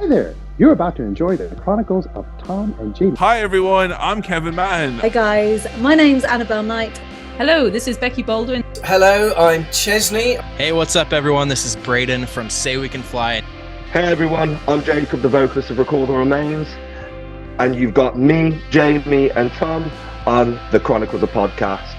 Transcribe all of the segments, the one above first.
Hi there. You're about to enjoy the Chronicles of Tom and Jamie. Hi everyone, I'm Kevin Mann. Hey guys, my name's Annabelle Knight. Hello, this is Becky Baldwin. Hello, I'm Chesney. Hey, what's up everyone? This is Braden from Say We Can Fly. Hey everyone, I'm Jacob, the vocalist of Record the Remains. And you've got me, Jamie and Tom on the Chronicles of Podcast.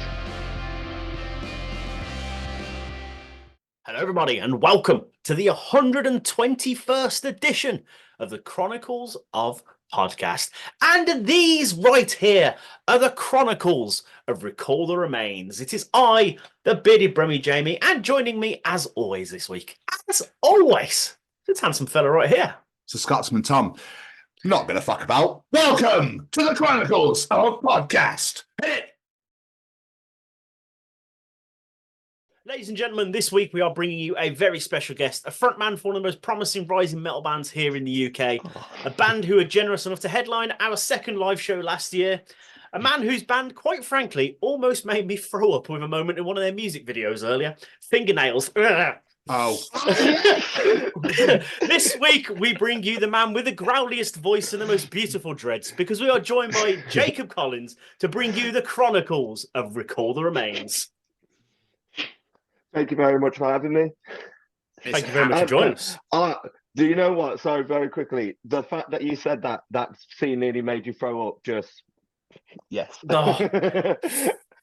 Hello everybody and welcome to the 121st edition of the Chronicles of Podcast. And these right here are the Chronicles of Recall the Remains. It is I, the bearded Brummy Jamie, and joining me as always this week, as always, this handsome fella right here. It's a Scotsman Tom. Not gonna fuck about. Welcome to the Chronicles of Podcast. Hit it! Ladies and gentlemen, this week we are bringing you a very special guest, a frontman for one of the most promising rising metal bands here in the UK, a band who are generous enough to headline our second live show last year, a man whose band, quite frankly, almost made me throw up with a moment in one of their music videos earlier, Fingernails. Oh. This week we bring you the man with the growliest voice and the most beautiful dreads, because we are joined by Jacob Collins to bring you the Chronicles of Recall the Remains. Thank you very much for having me. Thank you very much for joining us. Do you know what? Sorry, very quickly. The fact that you said that scene nearly made you throw up, just... Yes. Oh.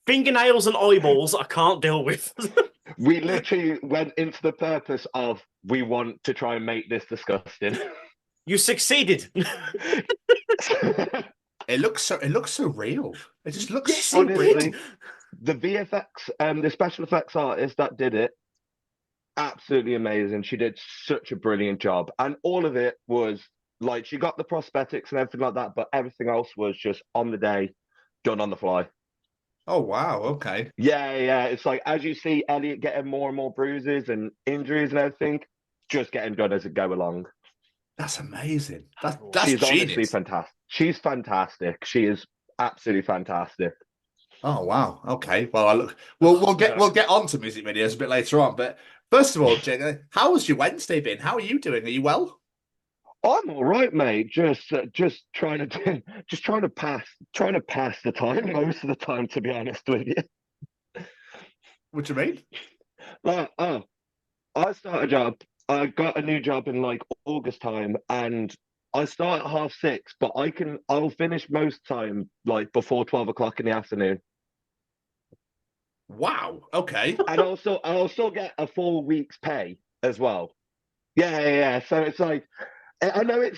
Fingernails and eyeballs I can't deal with. We literally went into the purpose of, we want to try and make this disgusting. You succeeded. It looks so real. It just looks so honestly, real. The VFX and the special effects artist that did it, absolutely amazing. She did such a brilliant job. And all of it was like, she got the prosthetics and everything like that, but everything else was just on the day, done on the fly. Oh, wow. Okay. Yeah. It's like, as you see Elliot getting more and more bruises and injuries and everything, just getting done as it go along. That's amazing. That's She's genius. honestly fantastic. She's fantastic. She is absolutely fantastic. Oh, wow. Okay. Well, we'll get on to music videos a bit later on. But first of all, Jake, how has your Wednesday been? How are you doing? Are you well? I'm all right, mate. Just trying to pass the time most of the time, to be honest with you. What do you mean? I start a job. I got a new job in like August time, and I start at 6:30, but I'll finish most time like before 12 o'clock in the afternoon. Wow. Okay. And I also get a full week's pay as well. Yeah. So it's like, I know it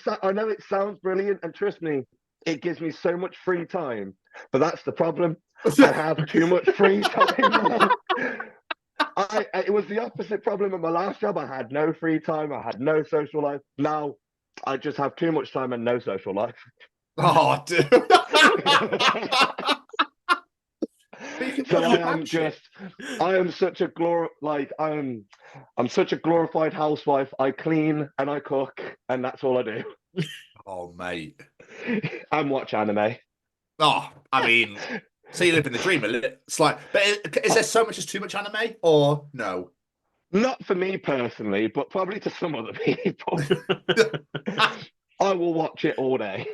sounds brilliant, and trust me, it gives me so much free time. But that's the problem. I have too much free time. It was the opposite problem at my last job. I had no free time. I had no social life. Now I just have too much time and no social life. Oh, dude. So I am such a I'm such a glorified housewife. I clean and I cook, and that's all I do. Oh, mate. And watch anime. Oh, I mean, so you live in the dream a little. It's like, but is there so much as too much anime, or no? Not for me personally, but probably to some other people. I will watch it all day.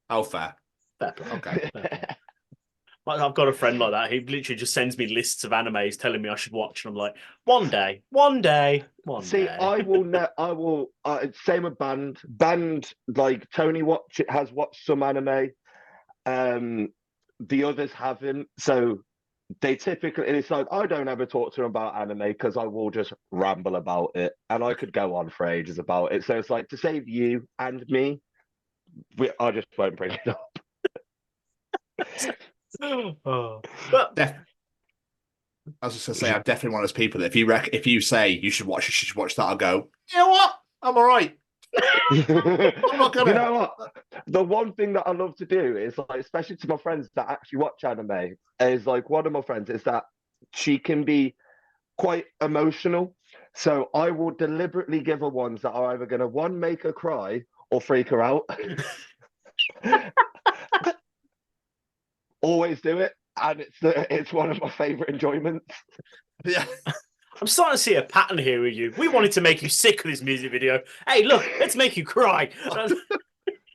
Oh, fair. Okay. I've got a friend like that. He literally just sends me lists of animes telling me I should watch, and I'm like, one day. See, I will. Same with band. Band, like Tony has watched some anime. The others haven't. So they typically, it's like, I don't ever talk to them about anime because I will just ramble about it, and I could go on for ages about it. So it's like, to save you and me, I just won't bring it up. But I was just gonna say, I'm definitely one of those people that if you say you should watch that, I'll go, you know what? I'm all right. I'm not gonna. You know what? The one thing that I love to do is, like, especially to my friends that actually watch anime, is like, one of my friends is that she can be quite emotional. So I will deliberately give her ones that are either going to, one, make her cry or freak her out. Always do it, and it's one of my favorite enjoyments. Yeah. I'm starting to see a pattern here with you. We wanted to make you sick with this music video. Hey, look, let's make you cry. The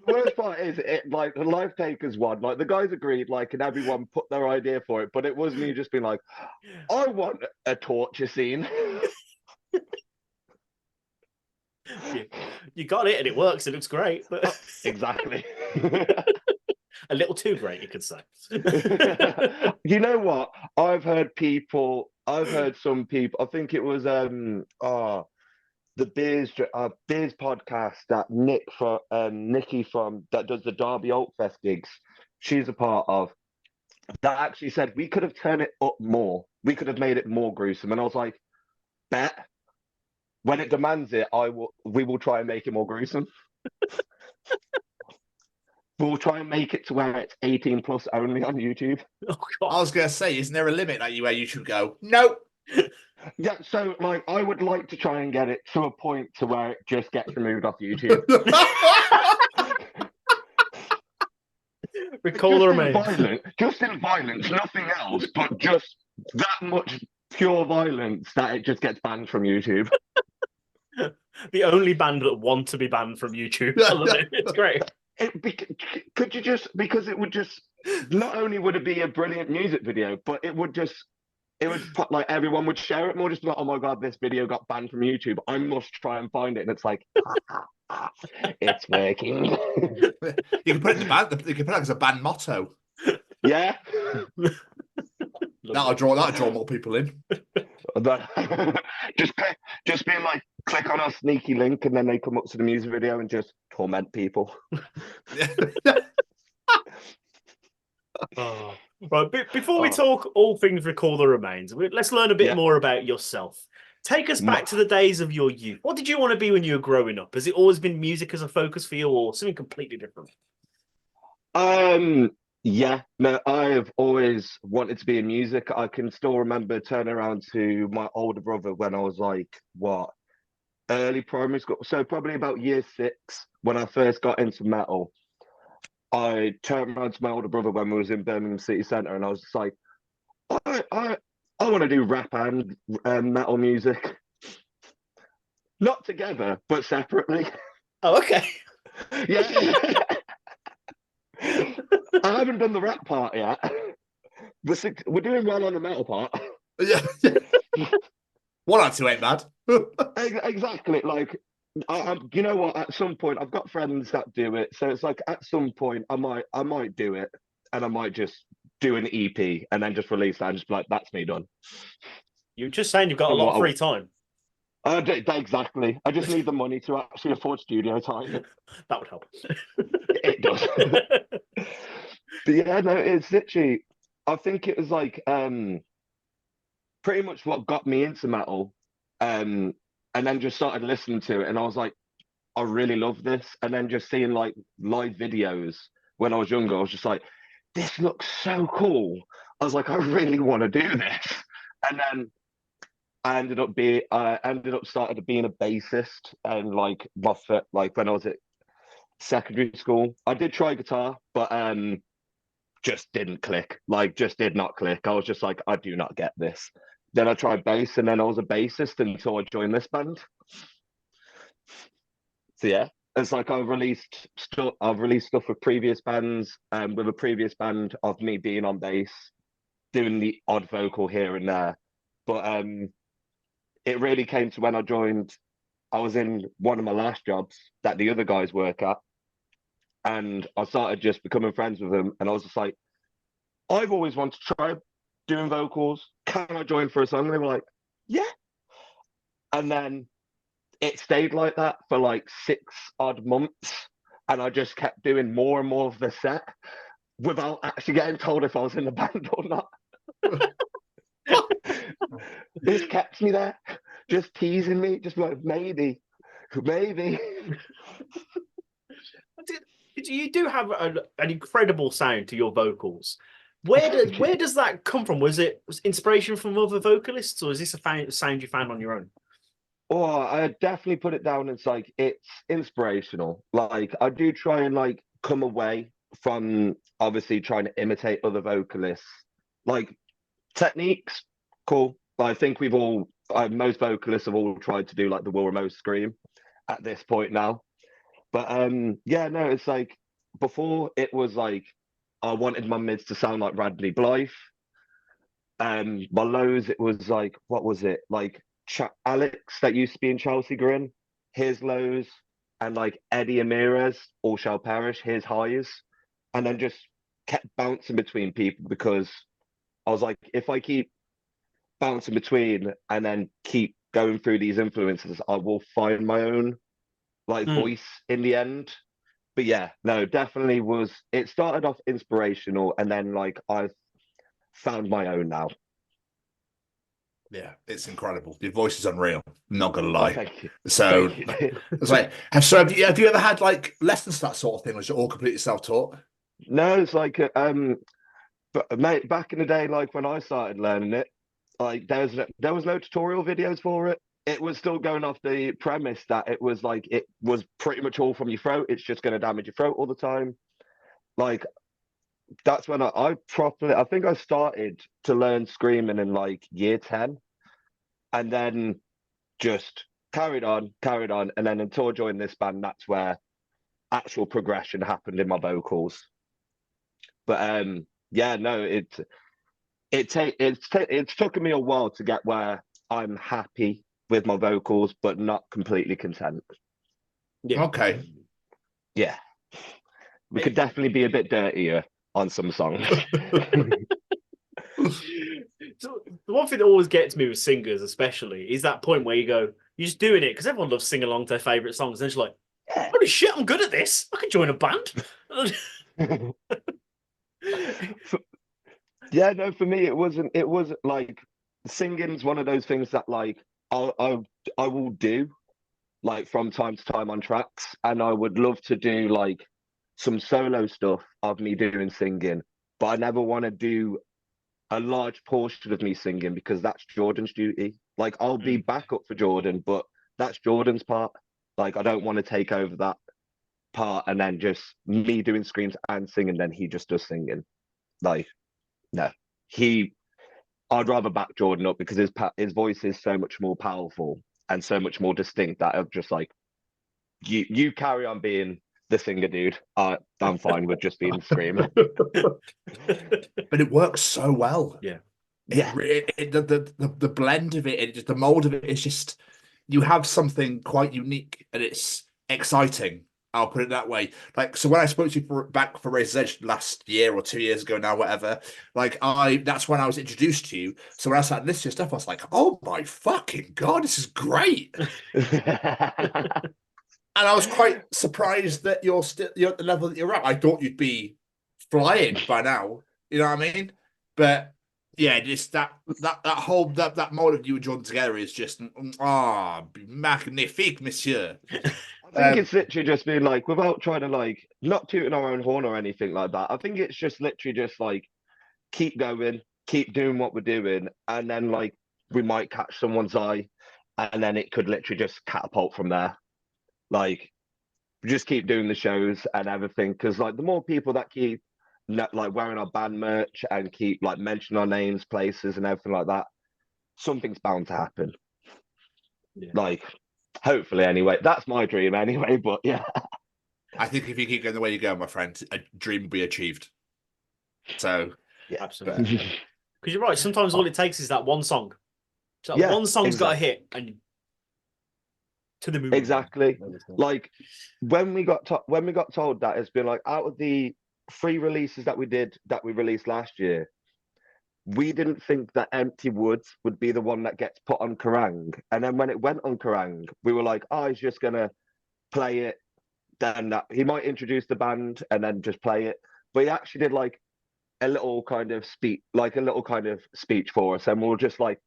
worst part is, like the Life Takers one, like the guys agreed, like, and everyone put their idea for it, but it was me just being like, I want a torture scene. You got it, and it works. It looks great. But... Exactly. A little too great, you could say. You know what? I've heard some people. I think it was the Beers podcast that Nikki from that does the Derby Altfest gigs. She's a part of. That actually said we could have turned it up more. We could have made it more gruesome. And I was like, bet. When it demands it, we will try and make it more gruesome. We'll try and make it to where it's 18 plus only on YouTube. Oh, God. I was going to say, isn't there a limit where you should go? Nope. Yeah, so like I would like to try and get it to a point to where it just gets removed off YouTube. Recall the remains. Just in violence, nothing else, but just that much pure violence that it just gets banned from YouTube. The only band that want to be banned from YouTube. I love it. It's great. Could you just, because it would just, not only would it be a brilliant music video, but it would like everyone would share it more, just like, oh my God, this video got banned from YouTube. I must try and find it. And it's like, it's working. You can put it in the band, you can put it as a band motto. Yeah. That'll draw more people in. Just being like, click on our sneaky link, and then they come up to the music video and just torment people. Oh. Right, before we talk all things Recall the Remains, let's learn a bit more about yourself. Take us back to the days of your youth. What did you want to be when you were growing up? Has it always been music as a focus for you, or something completely different? Yeah, no, I've always wanted to be in music. I can still remember turning around to my older brother when I was like, early primary school. So probably about year 6 when I first got into metal. I turned around to my older brother when we was in Birmingham City Centre, and I was just like, I want to do rap and metal music. Not together, but separately. Oh, okay. Yeah. I haven't done the rap part yet. We're doing well on the metal part. Yeah. 1 or 2 ain't bad. Exactly. Like, you know what? At some point, I've got friends that do it, so it's like at some point, I might do it, and I might just do an EP and then just release that and just be like, that's me done. You're just saying you've got a lot of free time. Exactly. I just need the money to actually afford studio time. That would help. It does. But yeah, no, it's literally, I think it was like pretty much what got me into metal. And then just started listening to it, and I was like, I really love this. And then just seeing like live videos when I was younger, I was just like, this looks so cool. I was like, I really want to do this. And then I ended up started being a bassist, and like when I was at secondary school, I did try guitar, but just didn't click. Like, just did not click. I was just like, I do not get this. Then I tried bass, and then I was a bassist until I joined this band. So yeah, it's like I've released stuff with previous bands, with a previous band of me being on bass, doing the odd vocal here and there. But it really came to when I joined. I was in one of my last jobs that the other guys work at, and I started just becoming friends with them. And I was just like, I've always wanted to try doing vocals. Can I join for a song? And they were like, yeah. And then it stayed like that for like 6 odd months. And I just kept doing more and more of the set without actually getting told if I was in the band or not. This kept me there, just teasing me, just like, maybe. You do have an incredible sound to your vocals. Where does that come from? Was inspiration from other vocalists, or is this a sound you found on your own? Oh, I definitely put it down as like, it's inspirational. Like, I do try and like come away from obviously trying to imitate other vocalists. Like, techniques, cool. But I think we've all most vocalists have all tried to do like the Will Remote scream at this point now. But yeah, no, it's like before it was like I wanted my mids to sound like Radley Blythe. My lows, it was like, what was it? Like Alex that used to be in Chelsea Grin, his lows, and like Eddie Amirez, All Shall Perish, his highs, and then just kept bouncing between people because I was like, if I keep bouncing between and then keep going through these influences, I will find my own like voice in the end. But yeah, no, definitely was. It started off inspirational, and then like I've found my own now. Yeah, it's incredible. Your voice is unreal. I'm not gonna lie. Oh, thank you. So Thank you. it's like, have you ever had like lessons to that sort of thing, or is it all completely self-taught? No, it's like but mate, back in the day, like when I started learning it, like there was no tutorial videos for it. It was still going off the premise that it was like it was pretty much all from your throat. It's just going to damage your throat all the time. Like that's when I properly, I think I started to learn screaming in like year 10, and then just carried on, and then until I joined this band, that's where actual progression happened in my vocals. But yeah, no, it's taken me a while to get where I'm happy with my vocals, but not completely content. Yeah. Okay. Yeah, we could definitely be a bit dirtier on some songs. So the one thing that always gets me with singers, especially, is that point where you go, you're just doing it because everyone loves singing along to their favorite songs, and it's like, holy shit, I'm good at this. I can join a band. Yeah, no, for me it wasn't like singing's one of those things that like I will do like from time to time on tracks, and I would love to do like some solo stuff of me doing singing, but I never want to do a large portion of me singing because that's Jordan's duty. Like I'll be backup for Jordan, but that's Jordan's part. Like I don't want to take over that part and then just me doing screams and singing, then he just does singing. Like no, I'd rather back Jordan up because his voice is so much more powerful and so much more distinct that I'm just like, you carry on being the singer, dude. I'm fine with just being the screamer. But it works so well. Yeah. The blend of it, just the mold of it is just, you have something quite unique and it's exciting. I'll put it that way. Like, so when I spoke to you back for Razor's Edge last year or 2 years ago now, whatever, like that's when I was introduced to you. So when I started listening to stuff, I was like, oh my fucking God, this is great. And I was quite surprised that you're at the level that you're at. I thought you'd be flying by now. You know what I mean? But yeah, just that whole that mold of you and Jordan together is just magnifique, monsieur. I think it's literally just being like, without trying to like not tooting our own horn or anything like that. I think it's just literally just like keep going, keep doing what we're doing, and then like we might catch someone's eye, and then it could literally just catapult from there. Like just keep doing the shows and everything, because like the more people that keep like wearing our band merch and keep like mentioning our names, places, and everything like that, something's bound to happen. Yeah. Like hopefully, anyway. That's my dream, anyway. But yeah, I think if you keep going the way you go, my friend, a dream will be achieved. So yeah, absolutely. Because you're right. Sometimes all it takes is that one song. So yeah, one song's got a hit, and to the moon. Exactly. Like when we got told that, it's been like, out of the 3 releases that we released last year, we didn't think that Empty Woods would be the one that gets put on Kerrang. And then when it went on Kerrang, we were like, oh, he's just gonna play it. Then that he might introduce the band and then just play it. But he actually did like a little kind of speech for us, and we were just like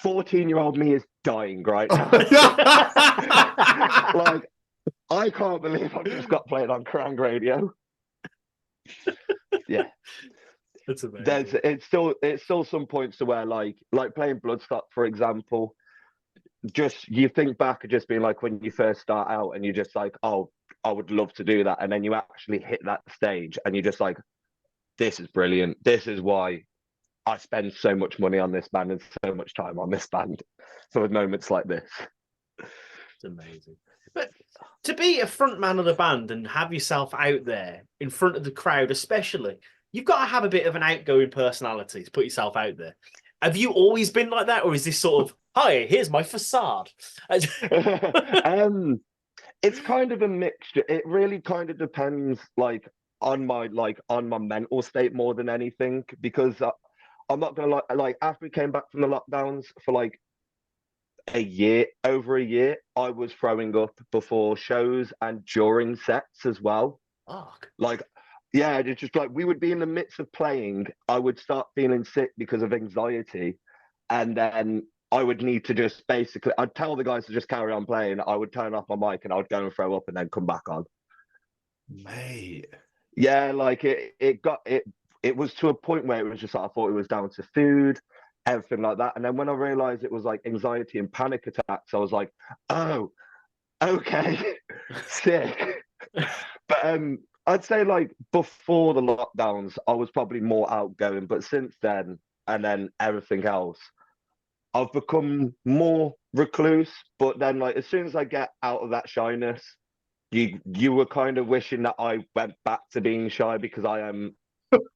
14-year-old me is dying right now. Like, I can't believe I've just got played on Kerrang radio. Yeah, that's amazing. It's still some points to where like playing Bloodstock, for example, just you think back and just being like when you first start out and you're just like, oh, I would love to do that, and then you actually hit that stage and you're just like, this is brilliant. This is why I spend so much money on this band and so much time on this band for moments like this. It's amazing. But to be a front man of the band and have yourself out there in front of the crowd, especially, you've got to have a bit of an outgoing personality to put yourself out there. Have you always been like that, or is this sort of, hi, here's my facade? It's kind of a mixture. It really kind of depends, on my mental state more than anything, because I'm not gonna like after we came back from the lockdowns for like over a year, I was throwing up before shows and during sets as well. Fuck. Yeah, it's just like we would be in the midst of playing, I would start feeling sick because of anxiety, and then I would need to just basically, I'd tell the guys to just carry on playing. I would turn off my mic and I would go and throw up and then come back on. Mate. Yeah, it was to a point where it was just like, I thought it was down to food, everything like that. And then when I realized it was like anxiety and panic attacks, I was like, oh, okay, sick. But I'd say like before the lockdowns, I was probably more outgoing, but since then, and then everything else, I've become more recluse. But then like as soon as I get out of that shyness, you were kind of wishing that I went back to being shy, because I am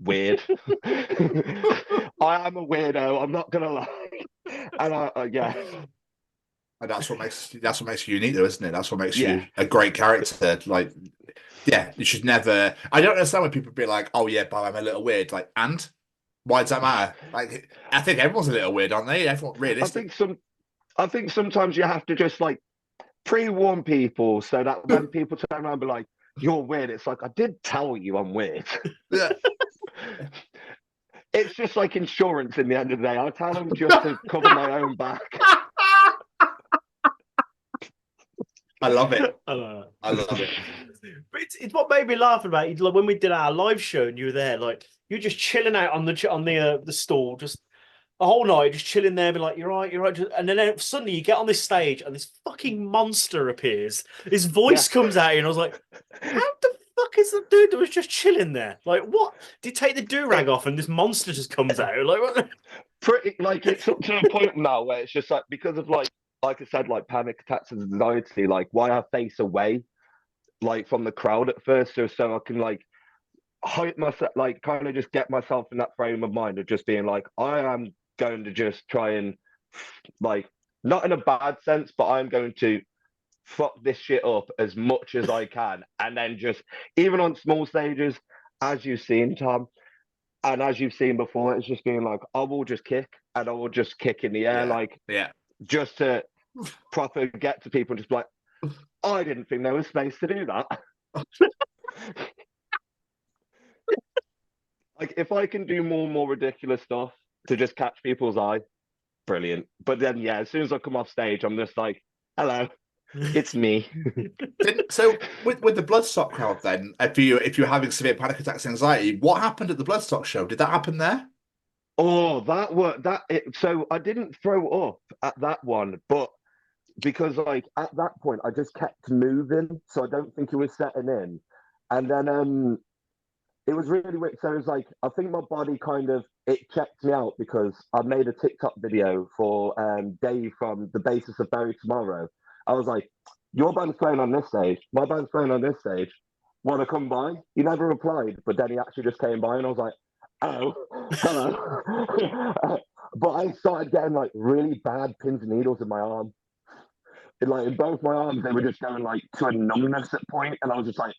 weird. I am a weirdo, I'm not gonna lie. And yeah. And that's what makes you unique, though, isn't it? That's what makes you a great character. Like, yeah, you should never. I don't understand when people be like, "Oh yeah, but I'm a little weird." Like, and why does that matter? Like, I think everyone's a little weird, aren't they? Everyone realistic. I think sometimes you have to just like pre-warn people so that when people turn around and be like, "You're weird," it's like, I did tell you I'm weird. Yeah. It's just like insurance in the end of the day. I tell them just to cover my own back. I love it. I love it. But it's what made me laugh about it. Like when we did our live show and you were there, like you're just chilling out on the stall, just the whole night, just chilling there, be like, "You're right." And then suddenly you get on this stage and this fucking monster appears. His voice comes out, and I was like, "How the fuck is the dude that was just chilling there? Like, what? Did he take the do-rag off and this monster just comes out? Like, what?" Pretty like it's up to a point now where it's just like, because of like I said, like panic attacks and anxiety, like why I face away like from the crowd at first, so I can like hype myself, like kind of just get myself in that frame of mind of just being like, I am going to just try and like, not in a bad sense, but I'm going to fuck this shit up as much as I can. And then just, even on small stages, as you've seen, Tom, and as you've seen before, it's just being like, I will just kick, and I will just kick in the air, just to proper get to people and just be like, I didn't think there was space to do that. Like, if I can do more and more ridiculous stuff to just catch people's eye, brilliant. But then, yeah, as soon as I come off stage, I'm just like, hello, it's me. So with the Bloodstock crowd, then, if you're having severe panic attacks, anxiety, what happened at the Bloodstock show? Did that happen there? Oh, so I didn't throw up at that one, but because like at that point I just kept moving, so I don't think it was setting in. And then it was really weird. So it was like, I think my body kind of, it checked me out, because I made a TikTok video for Dave from the basis of Bury Tomorrow. I was like, your band's playing on this stage, my band's playing on this stage, want to come by? He never replied, but then he actually just came by, and I was like, oh, hello. But I started getting like really bad pins and needles in my arm. Like in both my arms, they were just going like to a numbness at point, and I was just like,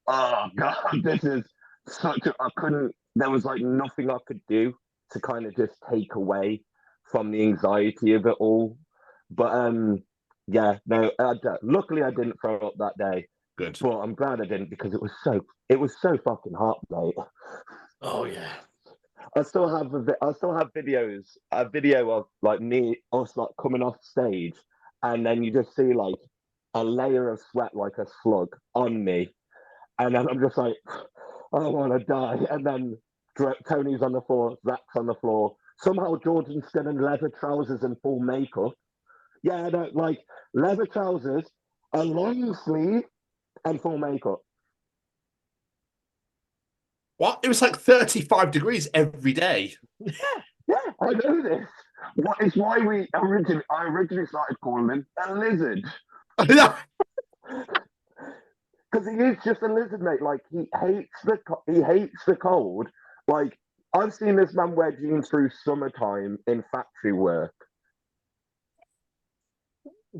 oh god, this is I couldn't, there was like nothing I could do to kind of just take away from the anxiety of it all. But yeah, no, luckily I didn't throw up that day. Good. But I'm glad I didn't, because it was so fucking hot, mate. Oh yeah. I still have videos, a video of like us like coming off stage, and then you just see like a layer of sweat like a slug on me, and then I'm just like, I want to die. And then Tony's on the floor, Zach's on the floor. Somehow Jordan's still in leather trousers and full makeup. Yeah, no, like leather trousers, a long sleeve, and full makeup. What? It was like 35 degrees every day. Yeah, I know this. It's why I originally started calling him a lizard. Because he is just a lizard, mate. Like he hates the cold. Like I've seen this man wear jeans through summertime in factory work.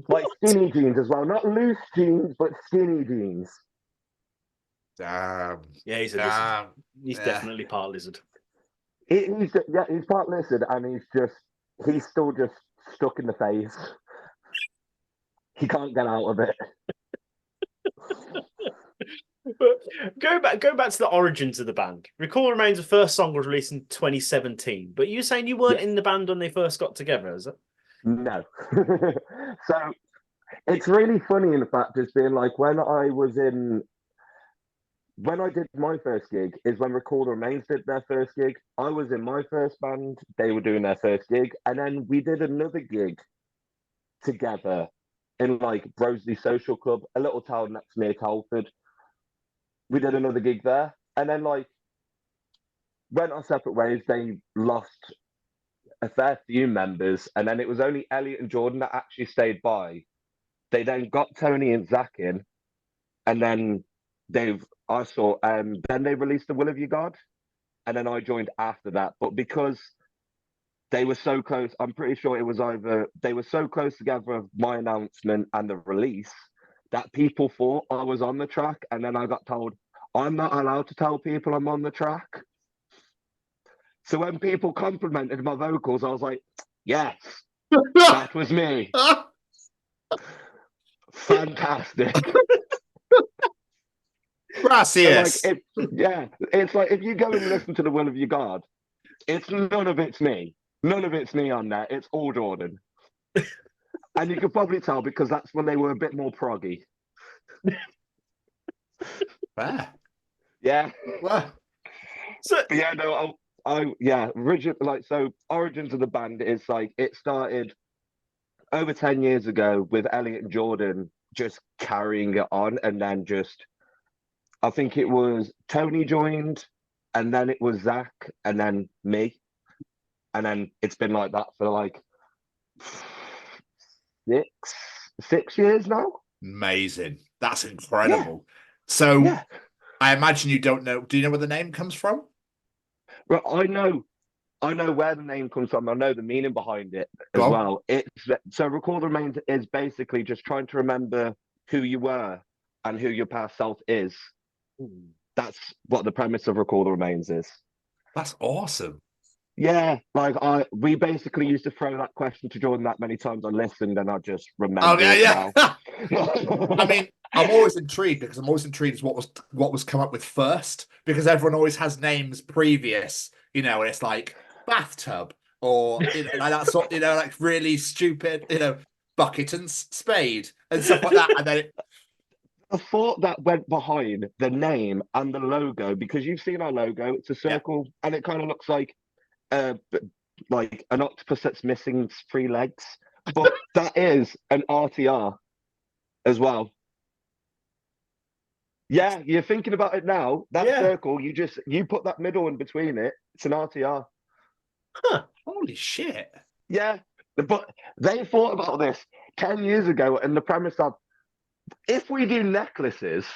Like skinny jeans as well, not loose jeans, but skinny jeans. Damn. Yeah, he's a lizard. He's definitely part lizard. He's part lizard, and he's still just stuck in the face. He can't get out of it. But go back to the origins of the band. Recall Remains' the first song was released in 2017, but you're saying you weren't in the band when they first got together, is it? No. So it's really funny, in fact, it's been like when I did my first gig is when Recall the Remains did their first gig. I was in my first band, they were doing their first gig, and then we did another gig together in like Broseley Social Club, a little town that's near Telford. We did another gig there, and then like went our separate ways. They lost a fair few members, and then it was only Elliot and Jordan that actually stayed by. They then got Tony and Zach in, and then then they released The Will of Your God, and then I joined after that. But because they were so close, I'm pretty sure it was either they were so close together of my announcement and the release that people thought I was on the track, and then I got told I'm not allowed to tell people I'm on the track. So when people complimented my vocals, I was like, yes, that was me. Fantastic. Gracias. So it's like if you go and listen to The Will of Your God, none of it's me. None of it's me on there. It's all Jordan. And you could probably tell because that's when they were a bit more proggy. Fair. Yeah. Well, origins of the band is like it started over 10 years ago with Elliot and Jordan just carrying it on, and then I think it was Tony joined, and then it was Zach, and then me, and then it's been like that for like 6 years now. amazing. That's incredible. So I imagine you don't know. Do you know where the name comes from? Well, I know where the name comes from. I know the meaning behind it as well. So Recall the Remains is basically just trying to remember who you were and who your past self is. That's what the premise of Recall the Remains is. That's awesome. Yeah, like we basically used to throw that question to Jordan that many times I listened, and I just remember. Oh yeah. Now. I mean, I'm always intrigued because as what was come up with first, because everyone always has names previous, and it's like bathtub or like that sort, like really stupid, bucket and spade and stuff like that, and then the thought that went behind the name and the logo, because you've seen our logo, it's a circle and it kind of looks like an octopus that's missing 3 legs, but that is an RTR as well. Yeah, you're thinking about it now. That circle, you put that middle in between it. It's an RTR. Huh. Holy shit. Yeah, but they thought about this 10 years ago, and the premise of if we do necklaces,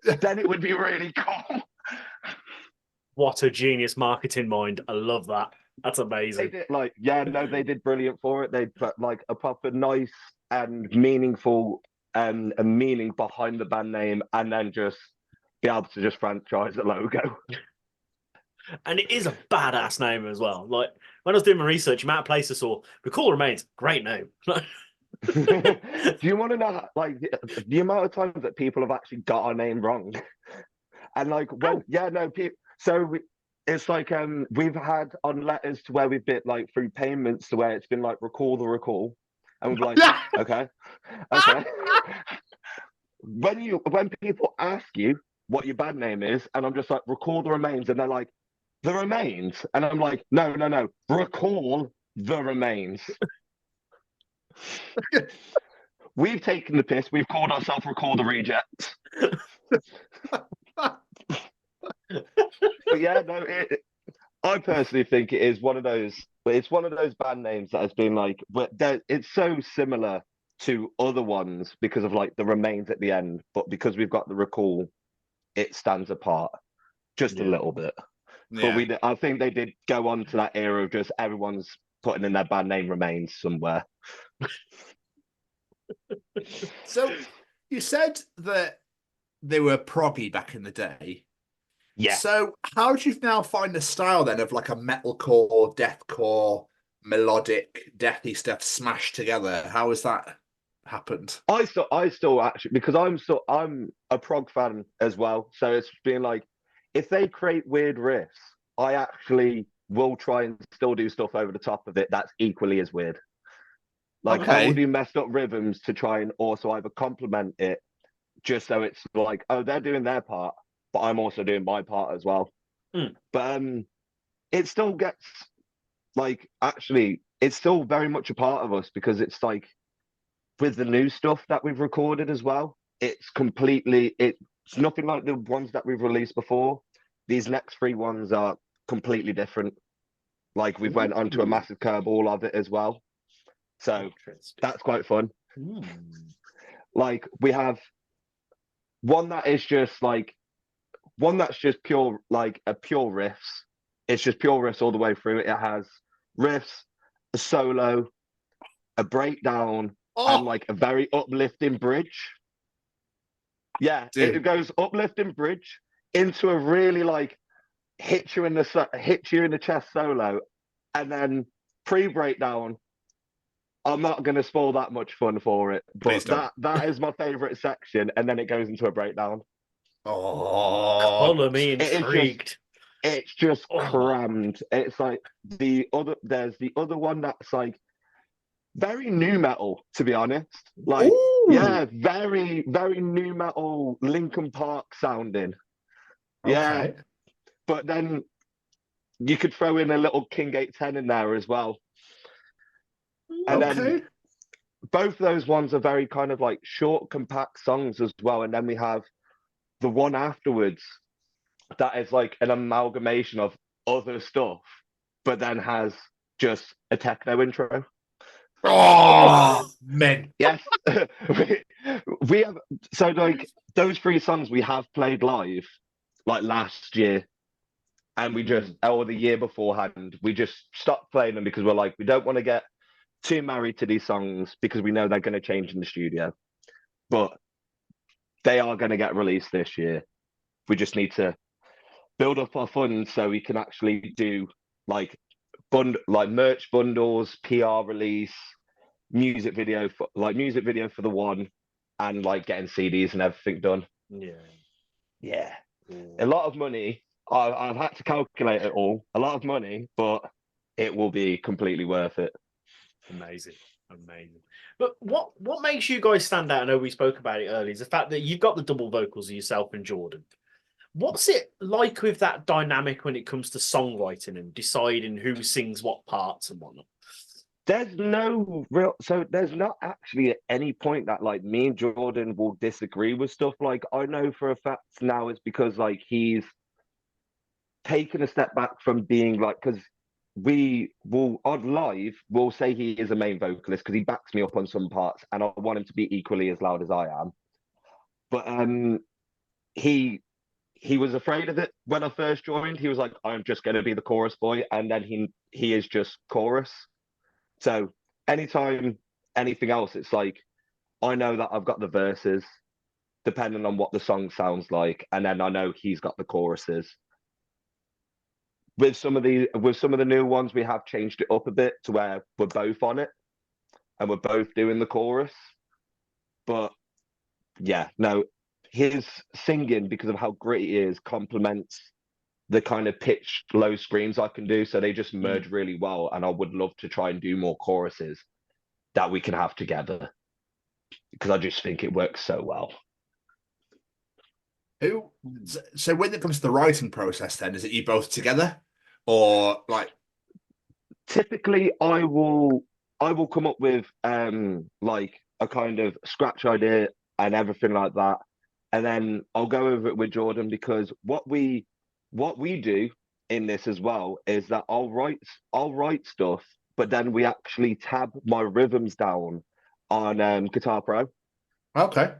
then it would be really cool. What a genius marketing mind. I love that. That's amazing. They did brilliant for it. They put like a proper nice and meaningful a meaning behind the band name, and then just be able to just franchise the logo. And it is a badass name as well. Like when I was doing my research, the amount of places I saw Recall Remains, great name. Do you want to know the amount of times that people have actually got our name wrong? And it's like we've had on letters to where we've been like through payments to where it's been like recall the recall, and we're like okay. When people ask you what your band name is, and I'm just like Recall the Remains, and they're like the Remains, and I'm like no, Recall the Remains. We've taken the piss. We've called ourselves Recall the Rejects. But yeah, no, I personally think it is one of those. It's one of those band names that has been like, it's so similar to other ones because of like the remains at the end, but because we've got the recall, it stands apart just a little bit. But I think they did go on to that era of just everyone's putting in their band name remains somewhere. So you said that they were proggy back in the day. Yeah. So how do you now find the style then of like a metalcore, deathcore, melodic, deathy stuff smashed together? How has that happened? I still actually, because I'm a prog fan as well. So it's been like, if they create weird riffs, I actually will try and still do stuff over the top of it that's equally as weird. Like I will do messed up rhythms to try and also either complement it, just so it's like, oh, they're doing their part, but I'm also doing my part as well. But it still gets like, actually, it's still very much a part of us because it's like with the new stuff that we've recorded as well, it's nothing like the ones that we've released before. These next three ones are completely different. Like we've went onto a massive curveball of it as well. So that's quite fun. Like we have one that is just like one that's just pure, like a pure riffs. It's just pure riffs all the way through. It has riffs, a solo, a breakdown, and like a very uplifting bridge. Yeah, it goes uplifting bridge into a really like hit you in the chest solo, and then pre-breakdown. I'm not going to spoil that much fun for it, but that is my favorite section, and then it goes into a breakdown. Color me intrigued. It's just crammed. It's like there's the other one that's like very new metal, to be honest. Like, yeah, very, very new metal, Linkin Park sounding. Yeah. But then you could throw in a little King 810 in there as well. And then both those ones are very kind of like short, compact songs as well. And then we have the one afterwards that is like an amalgamation of other stuff, but then has just a techno intro. Men. Yes. we have, so like those three songs we have played live like last year, and we just or the year beforehand, we just stopped playing them because we're like, we don't want to get too married to these songs because we know they're going to change in the studio, but they are going to get released this year. We just need to build up our funds so we can actually do like merch bundles, PR release, music video for the one, and like getting CDs and everything done. Yeah. A lot of money. I've had to calculate it all. A lot of money, but it will be completely worth it. Amazing. But what makes you guys stand out? I know we spoke about it earlier. Is the fact that you've got the double vocals of yourself and Jordan. What's it like with that dynamic when it comes to songwriting and deciding who sings what parts and whatnot? There's not actually at any point that like me and Jordan will disagree with stuff. Like I know for a fact now it's because like he's taken a step back from being like, because we will on live we'll say he is a main vocalist because he backs me up on some parts, and I want him to be equally as loud as I am. But he was afraid of it when I first joined. He was like, I'm just going to be the chorus boy, and then he is just chorus. So anytime anything else, it's like I know that I've got the verses depending on what the song sounds like, and then I know he's got the choruses. With some of the new ones, we have changed it up a bit to where we're both on it and we're both doing the chorus. But yeah, no, his singing, because of how great he is, complements the kind of pitched low screams I can do. So they just merge really well. And I would love to try and do more choruses that we can have together, because I just think it works so well. So when it comes to the writing process, then is it you both together, or like? Typically, I will come up with like a kind of scratch idea and everything like that, and then I'll go over it with Jordan, because what we what we do in this as well is that I'll write stuff, but then we actually tab my rhythms down on Guitar Pro. Okay.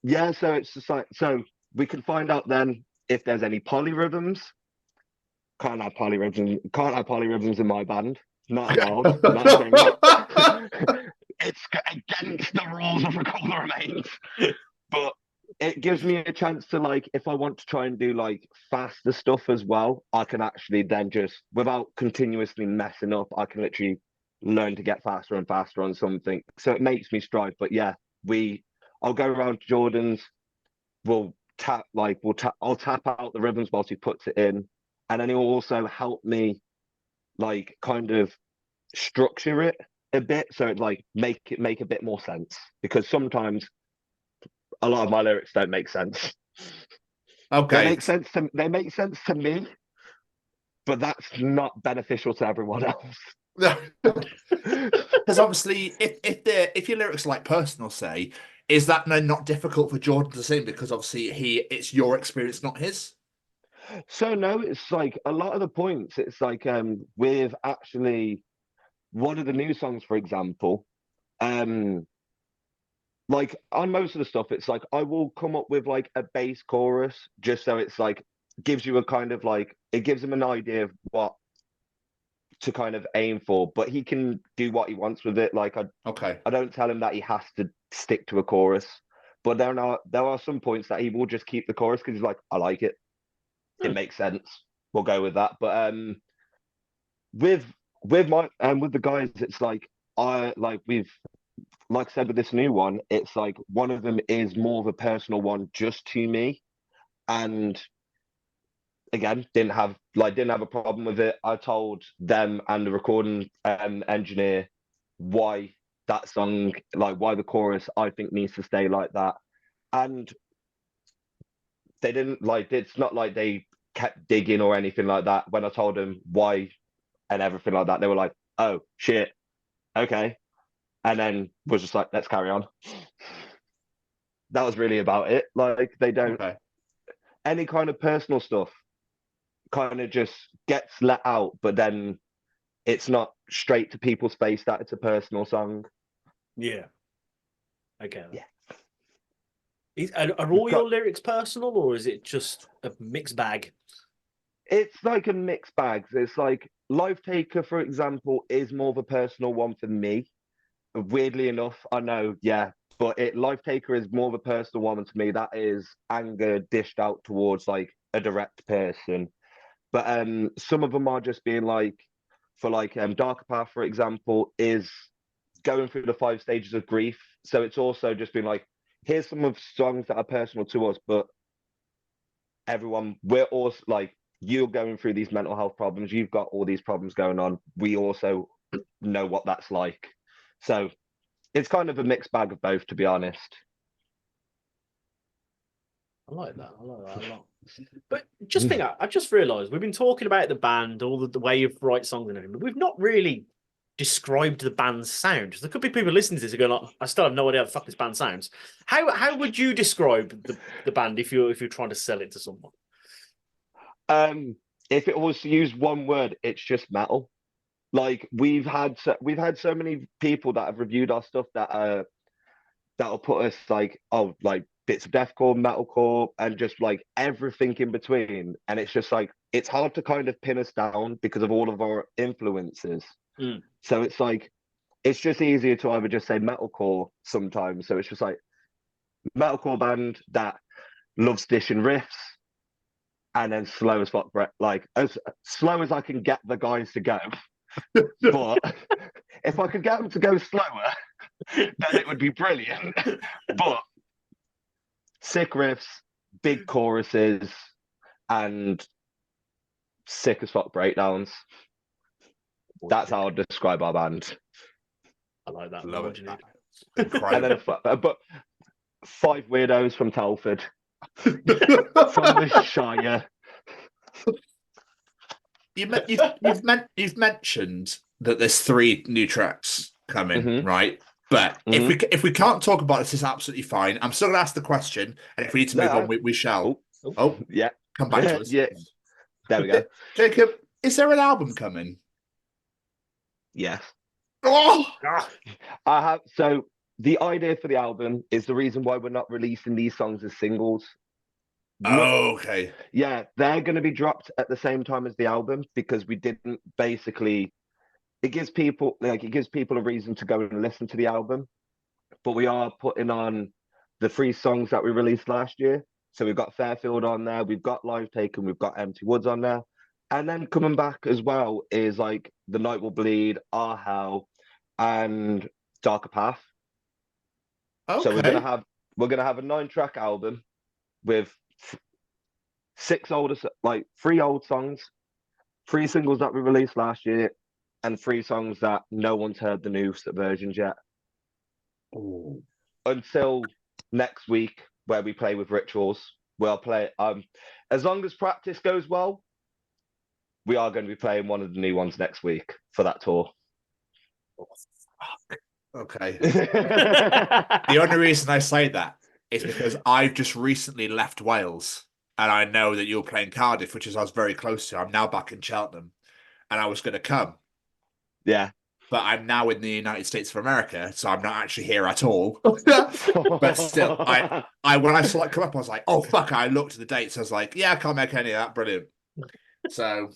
Yeah, so it's just like, so we can find out then if there's any polyrhythms. Can't have polyrhythms in my band. Not allowed. It's against the rules of Recall the Remains. But it gives me a chance to, like, if I want to try and do like faster stuff as well, I can actually then just, without continuously messing up, I can literally learn to get faster and faster on something. So it makes me strive. But yeah, I'll go around to Jordan's, I'll tap out the rhythms whilst he puts it in. And then he'll also help me like kind of structure it a bit, so it like make a bit more sense, because sometimes a lot of my lyrics don't make sense. Okay. They make sense to me, but that's not beneficial to everyone else. Because obviously, if your lyrics are like personal, say, is that not difficult for Jordan to sing, because obviously it's your experience, not his? So no, it's like a lot of the points. It's like with actually one of the new songs, for example, like on most of the stuff, it's like I will come up with like a bass chorus, just so it's like gives you a kind of like, it gives him an idea of what to kind of aim for, but he can do what he wants with it. Like I don't tell him that he has to stick to a chorus, but there are some points that he will just keep the chorus because he's like, I like it. It makes sense. We'll go with that. But with the guys, it's like I said with this new one, it's like one of them is more of a personal one just to me, and again didn't have a problem with it. I told them and the recording engineer why that song, like why the chorus I think needs to stay like that, and they didn't like, it's not like they kept digging or anything like that. When I told them why and everything like that, they were like, oh shit, okay, and then was just like, let's carry on. That was really about it. Like they don't any kind of personal stuff kind of just gets let out, but then it's not straight to people's face that it's a personal song. Yeah. Okay. Yeah. Are all your lyrics personal, or is it just a mixed bag? It's like a mixed bag. It's like Life Taker, for example, is more of a personal one for me. Weirdly enough, I know, yeah, but Life Taker is more of a personal one to me. That is anger dished out towards like a direct person. But some of them are just being like, for like Darker Path, for example, is going through the 5 stages of grief. So it's also just been like, here's some of songs that are personal to us, but everyone, we're also like, you're going through these mental health problems, you've got all these problems going on, we also know what that's like. So it's kind of a mixed bag of both, to be honest. I like that a lot. But just think, I just realised we've been talking about the band, all the way you write songs and everything, but we've not really described the band's sound. There could be people listening to this who go, like, I still have no idea how the fuck this band sounds. How would you describe the band if you're trying to sell it to someone? If it was to use one word, it's just metal. Like we've had so many people that have reviewed our stuff that'll put us like, oh, like bits of deathcore, metalcore, and just like everything in between. And it's just like, it's hard to kind of pin us down because of all of our influences. So it's like, it's just easier to either just say metalcore sometimes. So it's just like metalcore band that loves dishing riffs, and then slow as fuck, like as slow as I can get the guys to go. But if I could get them to go slower, then it would be brilliant. But sick riffs, big choruses, and sick as fuck breakdowns. That's how I'd describe our band. I like that. Love it. And then, but 5 weirdos from Telford, from the Shire. You've mentioned that there's 3 new tracks coming, right? But if we can't talk about this, it's absolutely fine. I'm still going to ask the question, and if we need to move on, we shall. Oh, yeah. come back to us. Yeah, there we go. Jacob, is there an album coming? Yes. Oh, I have. So the idea for the album is the reason why we're not releasing these songs as singles. okay. Yeah, they're going to be dropped at the same time as the album because we didn't basically. It gives people a reason to go and listen to the album, but we are putting on the 3 songs that we released last year. So we've got Fairfield on there, we've got Live Taken, we've got Empty Woods on there, and then coming back as well is like The Night Will Bleed, Our Hell, and Darker Path. Okay. So we're gonna have a 9-track album with 3 old songs, 3 singles that we released last year, and 3 songs that no one's heard the new versions yet. Ooh. Until next week, where we play with Rituals. We'll play as long as practice goes well, we are going to be playing one of the new ones next week for that tour. Okay. The only reason I say that is because I've just recently left Wales, and I know that you're playing Cardiff, which is I was very close to. I'm now back in Cheltenham, and I was going to come. Yeah. But I'm now in the United States of America, so I'm not actually here at all. But still, I when I saw it come up, I was like, oh, fuck. I looked at the dates. I was like, yeah, I can't make any of that. Brilliant. So.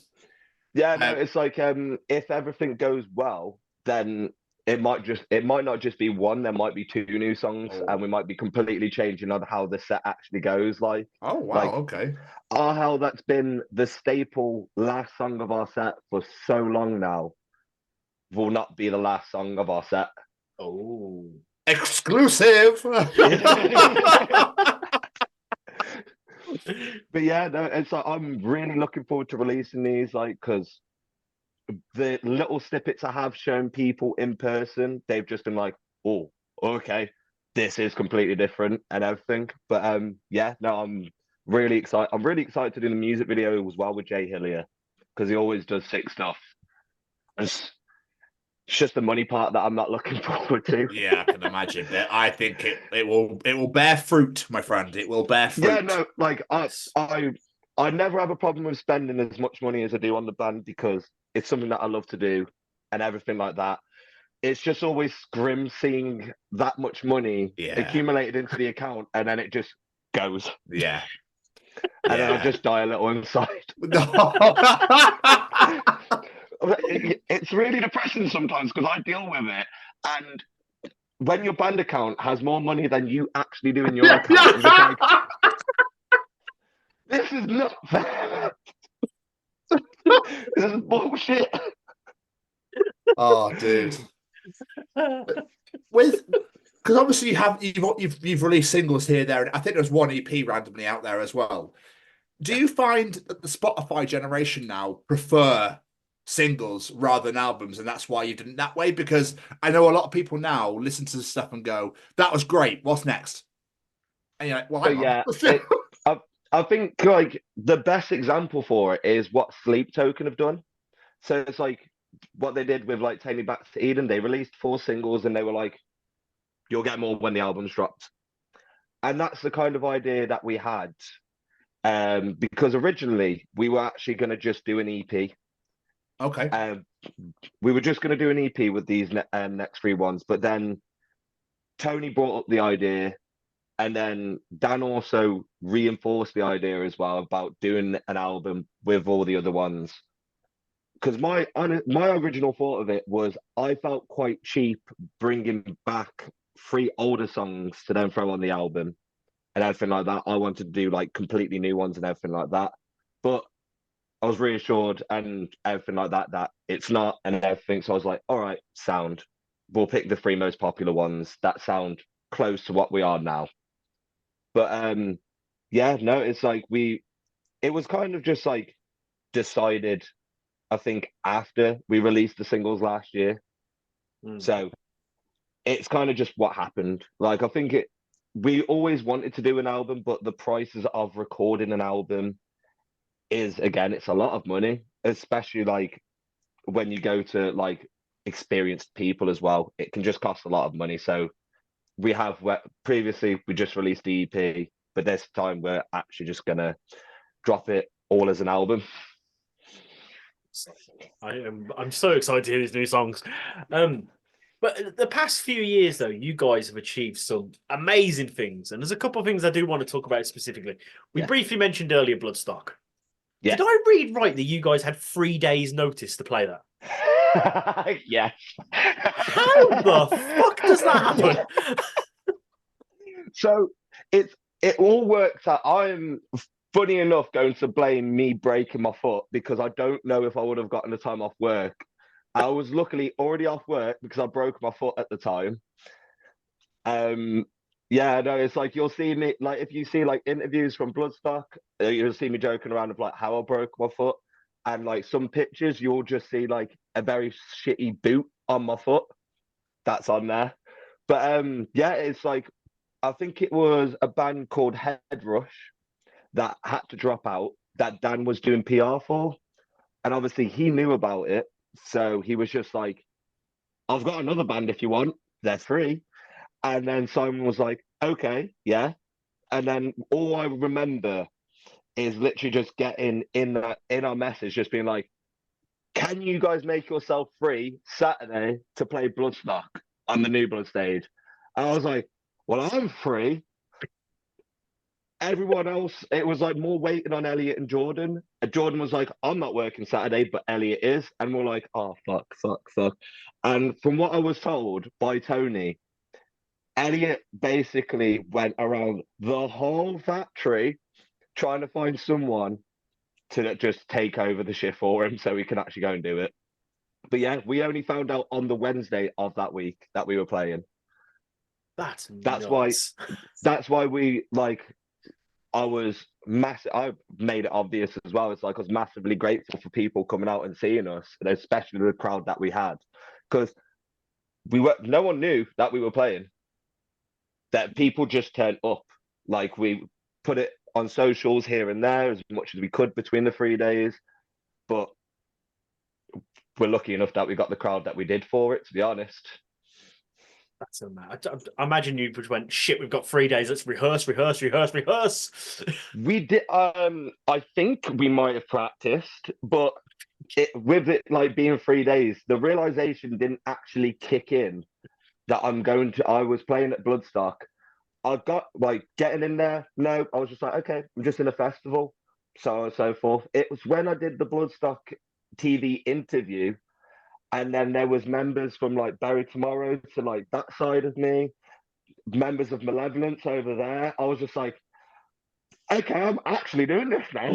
Yeah, no, it's like if everything goes well, then it might not just be one. There might be 2 new songs, and we might be completely changing on how the set actually goes. Like, oh wow, okay. Our Hell, that's been the staple last song of our set for so long now, will not be the last song of our set. Oh, exclusive. But yeah, no, it's like I'm really looking forward to releasing these, like, because the little snippets I have shown people in person, they've just been like, oh, okay, this is completely different and everything. But yeah, no, I'm really excited. I'm really excited to do the music video as well with Jay Hillier, because he always does sick stuff. It's just the money part that I'm not looking forward to. Yeah, I can imagine. I think it will bear fruit, my friend. It will bear fruit. Yeah, no, like I never have a problem with spending as much money as I do on the band, because it's something that I love to do and everything like that. It's just always grim seeing that much money accumulated into the account, and then it just goes. Yeah. And then I just die a little inside. It's really depressing sometimes, because I deal with it, and when your band account has more money than you actually do in your account, it's like, this is not fair. This is bullshit. Oh, dude. Because obviously you've released singles here, there, and I think there's one EP randomly out there as well. Do you find that the Spotify generation now prefer singles rather than albums, and that's why you've done it that way? Because I know a lot of people now listen to the stuff and go, "That was great. What's next?" And you're like, "Well, hang on." I think like the best example for it is what Sleep Token have done. So it's like what they did with like Take Me Back to Eden. They released 4 singles, and they were like, "You'll get more when the album's dropped." And that's the kind of idea that we had, because originally we were actually going to just do an EP. Okay. We were just going to do an EP with these next 3 ones, but then Tony brought up the idea, and then Dan also reinforced the idea as well about doing an album with all the other ones. Because my original thought of it was I felt quite cheap bringing back 3 older songs to then throw on the album and everything like that. I wanted to do like completely new ones and everything like that. But I was reassured and everything like that it's not, and everything. So I was like, all right, sound. We'll pick the 3 most popular ones that sound close to what we are now. But yeah, no, it's like it was kind of just like decided, I think, after we released the singles last year. So it's kind of just what happened. Like, I think we always wanted to do an album, but the prices of recording an album is, again, it's a lot of money, especially like when you go to like experienced people as well. It can just cost a lot of money. So we have previously we just released the EP, but this time we're actually just gonna drop it all as an album. I'm so excited to hear these new songs. But the past few years, though, you guys have achieved some amazing things. And there's a couple of things I do want to talk about specifically. We briefly mentioned earlier Bloodstock. Yeah. Did I read right that you guys had 3 days' notice to play that? Yes. How the fuck does that happen? So it all works out. I'm funny enough going to blame me breaking my foot because I don't know if I would have gotten the time off work. I was luckily already off work because I broke my foot at the time. Yeah, no, it's like you'll see me, like if you see like interviews from Bloodstock, you'll see me joking around of like how I broke my foot, and like some pictures you'll just see like a very shitty boot on my foot that's on there. But yeah, it's like I think it was a band called Head Rush that had to drop out that Dan was doing PR for, and obviously he knew about it, so he was just like, "I've got another band if you want, they're free." And then Simon was like, "Okay, yeah." And then all I remember is literally just getting in our message, just being like, "Can you guys make yourself free Saturday to play Bloodstock on the New Blood stage?" And I was like, "Well, I'm free." Everyone else, it was like more waiting on Elliot and Jordan. And Jordan was like, "I'm not working Saturday, but Elliot is." And we're like, "Oh, fuck. And from what I was told by Tony, Elliot basically went around the whole factory trying to find someone to just take over the shift for him so he can actually go and do it. But yeah, we only found out on the Wednesday of that week that we were playing. That's nuts. That's why we like. I was massive. I made it obvious as well. It's like I was massively grateful for people coming out and seeing us, and especially the crowd that we had, because no one knew that we were playing. That people just turned up. Like we put it on socials here and there as much as we could between the 3 days, but we're lucky enough that we got the crowd that we did for it, to be honest. That's a man. I imagine you just went, "Shit, we've got 3 days. Let's rehearse." We did. I think we might have practiced, but with it like being 3 days, the realization didn't actually kick in that I was playing at Bloodstock. I got like getting in there. No, I was just like, okay, I'm just in a festival, so on and so forth. It was when I did the Bloodstock TV interview, and then there was members from like Barry Tomorrow to like that side of me, members of Malevolence over there. I was just like, okay, I'm actually doing this now.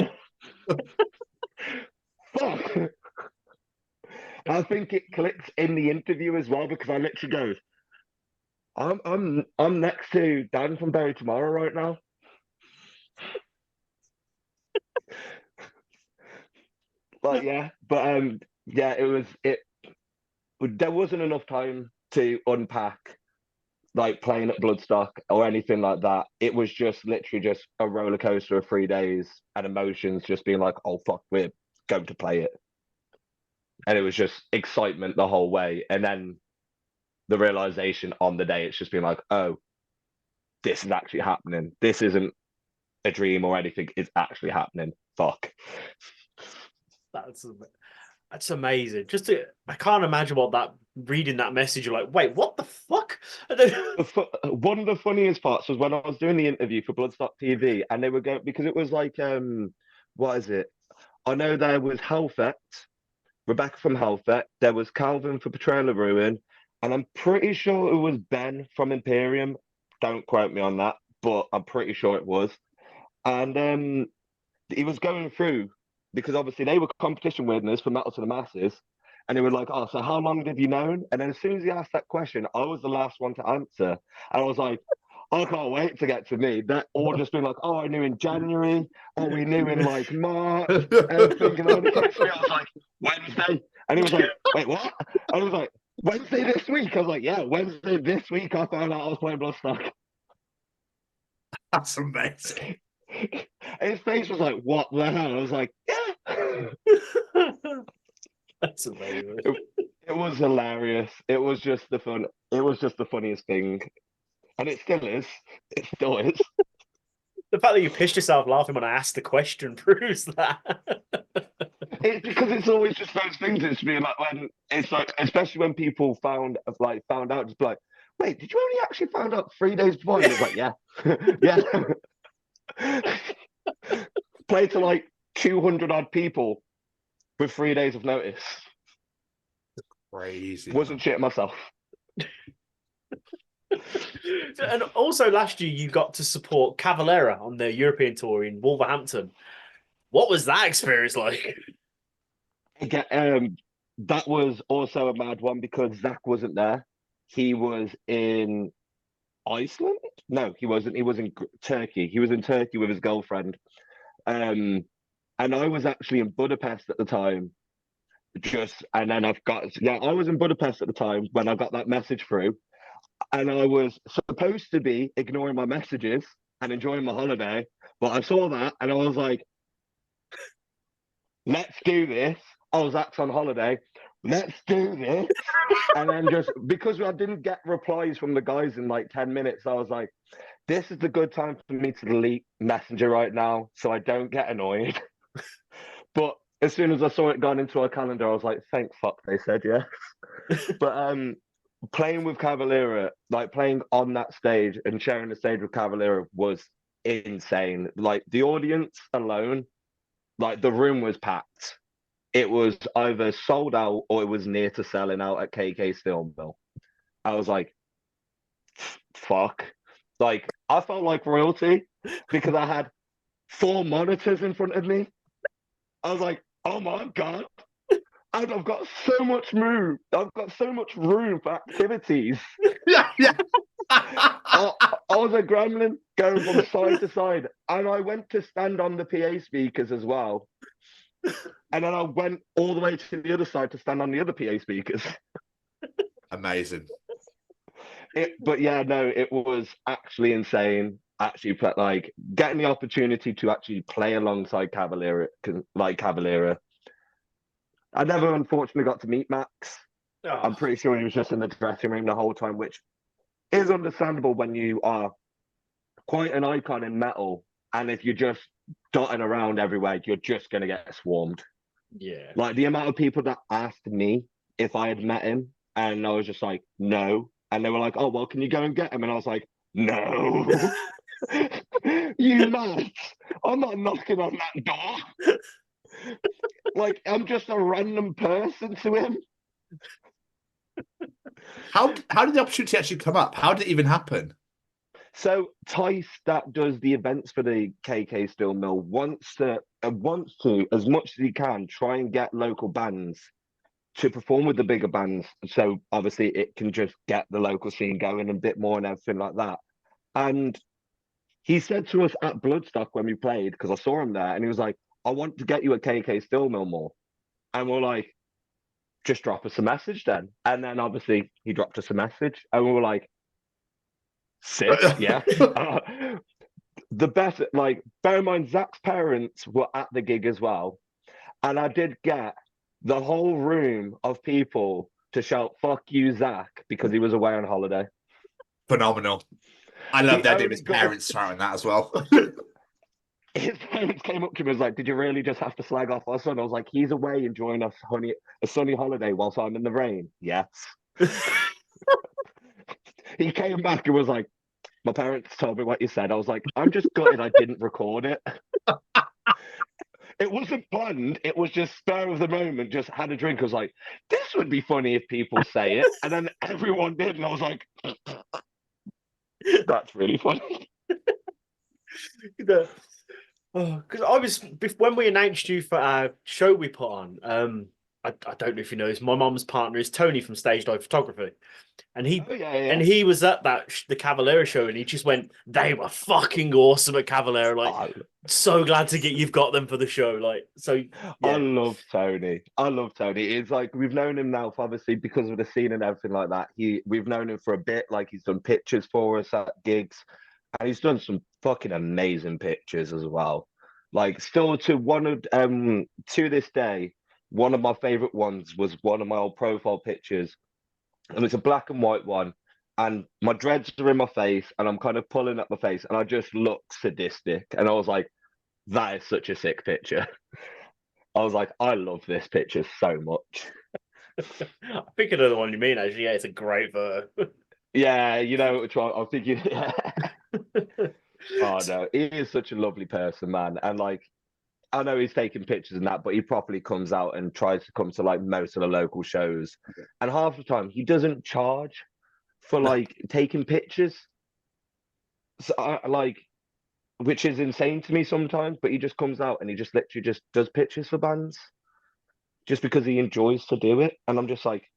Fuck. I think it clicks in the interview as well because I literally go, I'm next to Dan from Barry Tomorrow right now. But yeah, there wasn't enough time to unpack like playing at Bloodstock or anything like that. It was just literally just a roller coaster of 3 days and emotions just being like, "Oh fuck, we're going to play it." And it was just excitement the whole way. And then the realization on the day, it's just been like, "Oh, this is actually happening. This isn't a dream or anything. It's actually happening." Fuck. That's amazing. I can't imagine reading that message. You're like, "Wait, what the fuck?" One of the funniest parts was when I was doing the interview for Bloodstock TV, and they were going because it was like, what is it? I know there was Hellfect, Rebecca from Hellfect. There was Calvin for Betrayal of Ruin, and I'm pretty sure it was Ben from Imperium. Don't quote me on that, but I'm pretty sure it was. And he was going through because obviously they were competition winners for Metal to the Masses, and they were like, "Oh, so how long have you known?" And then as soon as he asked that question, I was the last one to answer, and I was like, "I can't wait to get to me." That all just been like, "Oh, I knew in January, or we knew in like March." And thinking, I was like, "Wednesday," and he was like, "Wait, what?" And I was like, "Wednesday this week." I was like, "Yeah, Wednesday this week." I found out I was playing Bloodstock. That's amazing. His face was like, "What the hell?" I was like, "Yeah." That's amazing. It was hilarious. It was just the fun. It was just the funniest thing, and it still is. It still is. The fact that you pissed yourself laughing when I asked the question proves that. It's because it's always just those things. It's being like when it's like, especially when people found out, just be like, wait, did you only actually find out 3 days before? And it's like, yeah, yeah. Play to like 200 odd people with 3 days of notice. Crazy. Wasn't shitting myself. And also last year you got to support Cavalera on their European tour in Wolverhampton. What was that experience like? That was also a mad one because Zach wasn't there. He was in Iceland. No, he wasn't. He was in Turkey. He was in Turkey with his girlfriend. And I was actually in Budapest at the time. I was in Budapest at the time when I got that message through. And I was supposed to be ignoring my messages and enjoying my holiday. But I saw that and I was like, let's do this. Oh, Zach's on holiday. Let's do this. And then just because I didn't get replies from the guys in like 10 minutes, I was like, this is the good time for me to delete Messenger right now so I don't get annoyed. But as soon as I saw it gone into our calendar, I was like, thank fuck they said yes. But playing with Cavalera, like playing on that stage and sharing the stage with Cavalera was insane. Like the audience alone, like the room was packed. It was either sold out or it was near to selling out at KK Steel Mill. I was like, fuck. Like, I felt like royalty because I had 4 monitors in front of me. I was like, oh my God. And I've got so much room. I've got so much room for activities. Yeah. I was a gremlin going from side to side. And I went to stand on the PA speakers as well. And then I went all the way to the other side to stand on the other PA speakers. Amazing. But yeah, no, it was actually insane. Actually, like getting the opportunity to actually play alongside Cavalera. I never unfortunately got to meet Max. Oh. I'm pretty sure he was just in the dressing room the whole time, which is understandable when you are quite an icon in metal. And if you're just dotting around everywhere, you're just going to get swarmed. Yeah. Like the amount of people that asked me if I had met him, and I was just like, no. And they were like, oh, well, can you go and get him? And I was like, no. You mad? I'm not knocking on that door. Like, I'm just a random person to him. How did the opportunity actually come up? How did it even happen? So Tice, that does the events for the KK Steel Mill, wants to, as much as he can, try and get local bands to perform with the bigger bands. So obviously it can just get the local scene going a bit more and everything like that. And he said to us at Bloodstock when we played, because I saw him there, and he was like, I want to get you a KK Steel Mill more. And we're like, just drop us a message then. And then obviously he dropped us a message and we were like, sick, yeah. The best, like, bear in mind, Zach's parents were at the gig as well. And I did get the whole room of people to shout, fuck you, Zach, because he was away on holiday. Phenomenal. I love that his parents shouting that as well. His parents came up to me and was like, did you really just have to slag off our son? I was like, he's away enjoying a sunny holiday whilst I'm in the rain. Yes. He came back and was like, my parents told me what you said. I was like, I'm just gutted I didn't record it. It wasn't planned. It was just spur of the moment. Just had a drink. I was like, this would be funny if people say it. And then everyone did. And I was like, that's really funny. Because I was, when we announced you for our show we put on, I don't know if you know this, my mum's partner is Tony from Stage Dive Photography. And he was at the Cavalera show and he just went, they were fucking awesome at Cavalera. Like, so glad to you've got them for the show. Like, so yeah. I love Tony. It's like, we've known him now, obviously, because of the scene and everything like that. We've known him for a bit. Like, he's done pictures for us at gigs. And he's done some fucking amazing pictures as well. Like, still to this day, one of my favorite ones was one of my old profile pictures. And it's a black and white one. and my dreads are in my face, and I'm kind of pulling up my face, and I just look sadistic. And I was like, that is such a sick picture. I was like, I love this picture so much. I think I know the one you mean, actually. Yeah, it's a great photo. Yeah, you know which one I'm thinking. Yeah. Oh no, he is such a lovely person, man. And like, I know he's taking pictures and that, but he properly comes out and tries to come to like most of the local shows. And half the time he doesn't charge for like taking pictures. So like, which is insane to me sometimes, but he just comes out and he just literally just does pictures for bands just because he enjoys to do it. And I'm just like,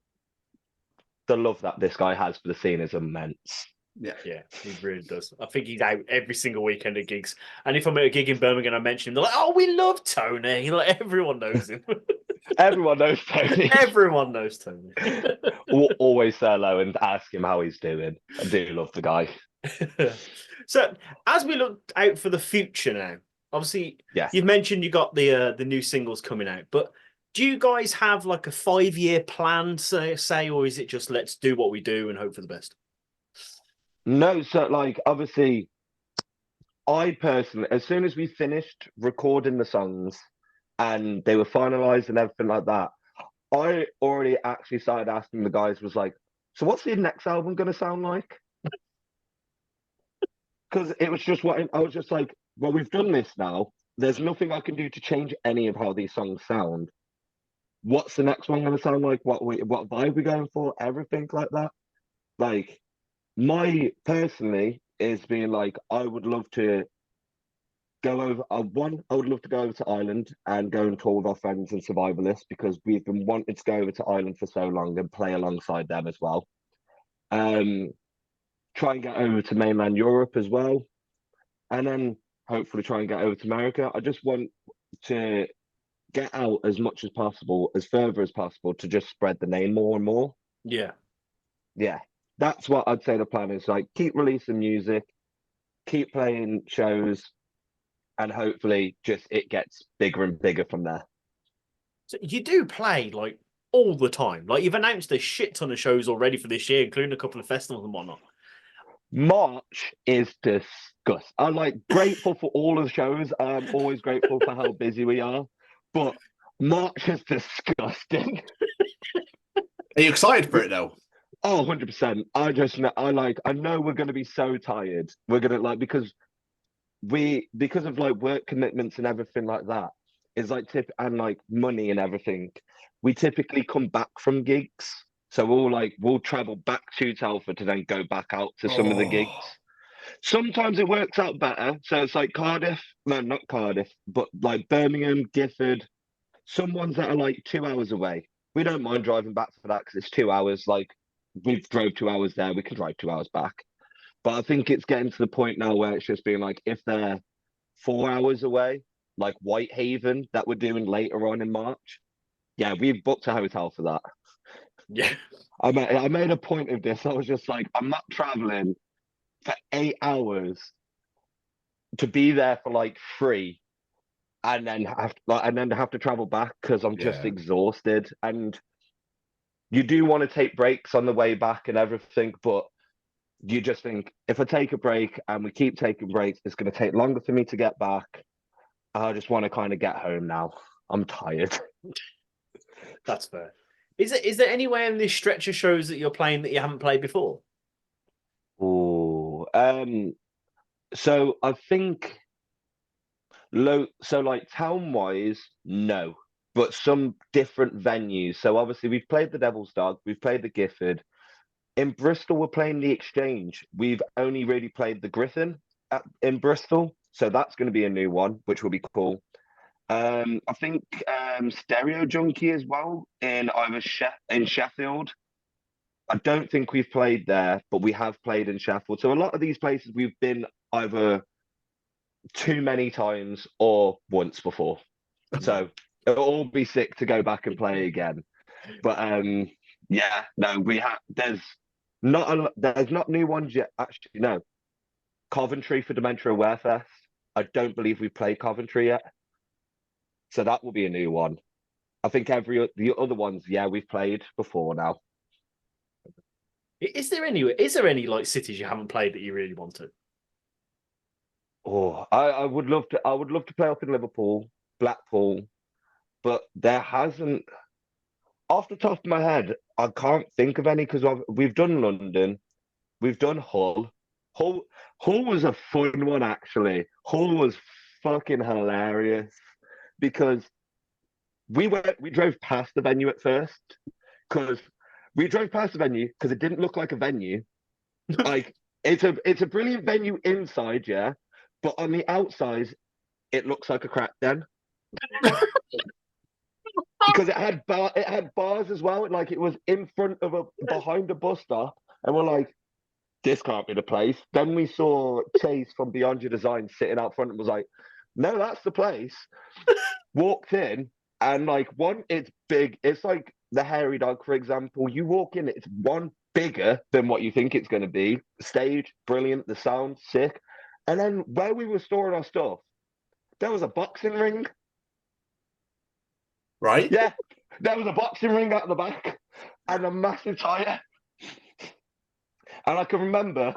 the love that this guy has for the scene is immense. Yeah, he really does. I think he's out every single weekend at gigs. And if I'm at a gig in Birmingham, I mention him, they're like, oh, we love Tony. Like, everyone knows him. Everyone knows Tony. Everyone knows Tony. Always say hello and ask him how he's doing. I do love the guy. So, as we look out for the future now, obviously, Yes. you've mentioned you got the new singles coming out, but do you guys have like a 5-year plan, say, or is it just let's do what we do and hope for the best? No, so like obviously, I personally, as soon as we finished recording the songs and they were finalized and everything like that, I already actually started asking the guys, was like, so what's the next album going to sound like? Because it was just what I was just like, well, we've done this now. There's nothing I can do to change any of how these songs sound. What's the next one going to sound like? What vibe we going for? Everything like that. Like, my personally is being like, I would love to go over. I would love to go over to Ireland and go and tour with our friends and survivalists because we've been wanting to go over to Ireland for so long and play alongside them as well. Try and get over to mainland Europe as well, and then hopefully try and get over to America. I just want to get out as much as possible, as further as possible, to just spread the name more and more. Yeah. That's what I'd say the plan is. Like, keep releasing music, keep playing shows, and hopefully just it gets bigger and bigger from there. So you do play like all the time. Like, you've announced a shit ton of shows already for this year, including a couple of festivals and whatnot. March is disgusting. I'm like grateful for all of the shows. I'm always grateful for how busy we are, but March is disgusting. Are you excited for it though? Oh, 100%. I know we're going to be so tired. We're going to because of like work commitments and everything like that, is like and like money and everything. We typically come back from gigs. So we'll travel back to Telford to then go back out to some of the gigs. Sometimes it works out better. So it's like Cardiff, no, not Cardiff, but like Birmingham, Gifford, some ones that are like 2 hours away. We don't mind driving back for that because it's 2 hours. Like, we've drove 2 hours there, we can drive 2 hours back. But I think it's getting to the point now where it's just being like, if they're 4 hours away, like Whitehaven, that we're doing later on in March, yeah, we've booked a hotel for that. Yeah. I made a point of this. I was just like, I'm not traveling for 8 hours to be there for like 3 and then have to travel back because I'm just exhausted. And you do want to take breaks on the way back and everything, but you just think, if I take a break and we keep taking breaks, it's going to take longer for me to get back. I just want to kind of get home now. I'm tired. That's fair. Is there anywhere in this stretch of shows that you're playing that you haven't played before? Oh, so I think so like town-wise, no, but some different venues. So obviously we've played the Devil's Dog, we've played the Gifford. In Bristol, we're playing the Exchange. We've only really played the Griffin in Bristol, so that's going to be a new one, which will be cool. I think Stereo Junkie as well in Sheffield. I don't think we've played there, but we have played in Sheffield. So a lot of these places we've been either too many times or once before. So it'll all be sick to go back and play again. But yeah, no, there's not new ones yet. Actually, no. Coventry for Dementia Aware Fest. I don't believe we've played Coventry yet. So that will be a new one. I think the other ones, yeah, we've played before now. Is there any like cities you haven't played that you really want to? Oh, I would love to. I would love to play up in Liverpool, Blackpool, but there hasn't. Off the top of my head, I can't think of any because we've done London, we've done Hull. Hull was a fun one actually. Hull was fucking hilarious because we drove past the venue at first because it didn't look like a venue. Like it's a brilliant venue inside, yeah, but on the outside it looks like a crack den. Because it had bars as well. Like it was in front of behind a bus stop, and we're like, this can't be the place. Then we saw Chase from Beyond Your Design sitting out front and was like, no, that's the place. Walked in, and like it's big. It's like the Hairy Dog, for example. You walk in, it's one bigger than what you think it's going to be. Stage, brilliant. The sound, sick. And then where we were storing our stuff, there was a boxing ring. Right? Yeah, there was a boxing ring out the back and a massive tyre. And I can remember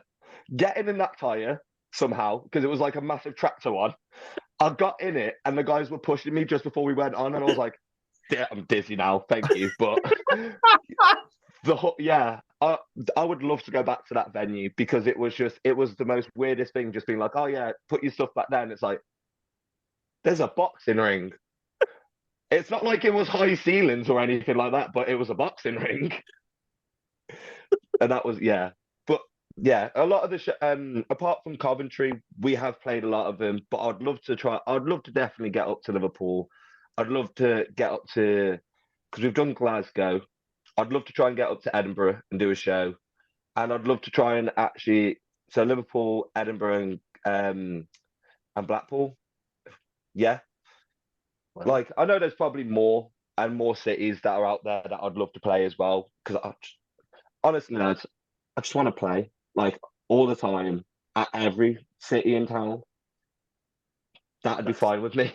getting in that tyre somehow, because it was like a massive tractor one. I got in it and the guys were pushing me just before we went on, and I was like, yeah, I'm dizzy now, thank you. But I would love to go back to that venue because it was the most weirdest thing, just being like, oh yeah, put your stuff back there. And it's like, there's a boxing ring. It's not like it was high ceilings or anything like that, but it was a boxing ring. And that was, yeah. But yeah, a lot of the apart from Coventry, we have played a lot of them, but I'd love to definitely get up to Liverpool. I'd love to get up to, because we've done Glasgow. I'd love to try and get up to Edinburgh and do a show. And I'd love to try and so Liverpool, Edinburgh, and Blackpool. Yeah. Wow. Like, I know there's probably more and more cities that are out there that I'd love to play as well. Because honestly, lads, I just want to play like all the time at every city in town. That'd be fine with me.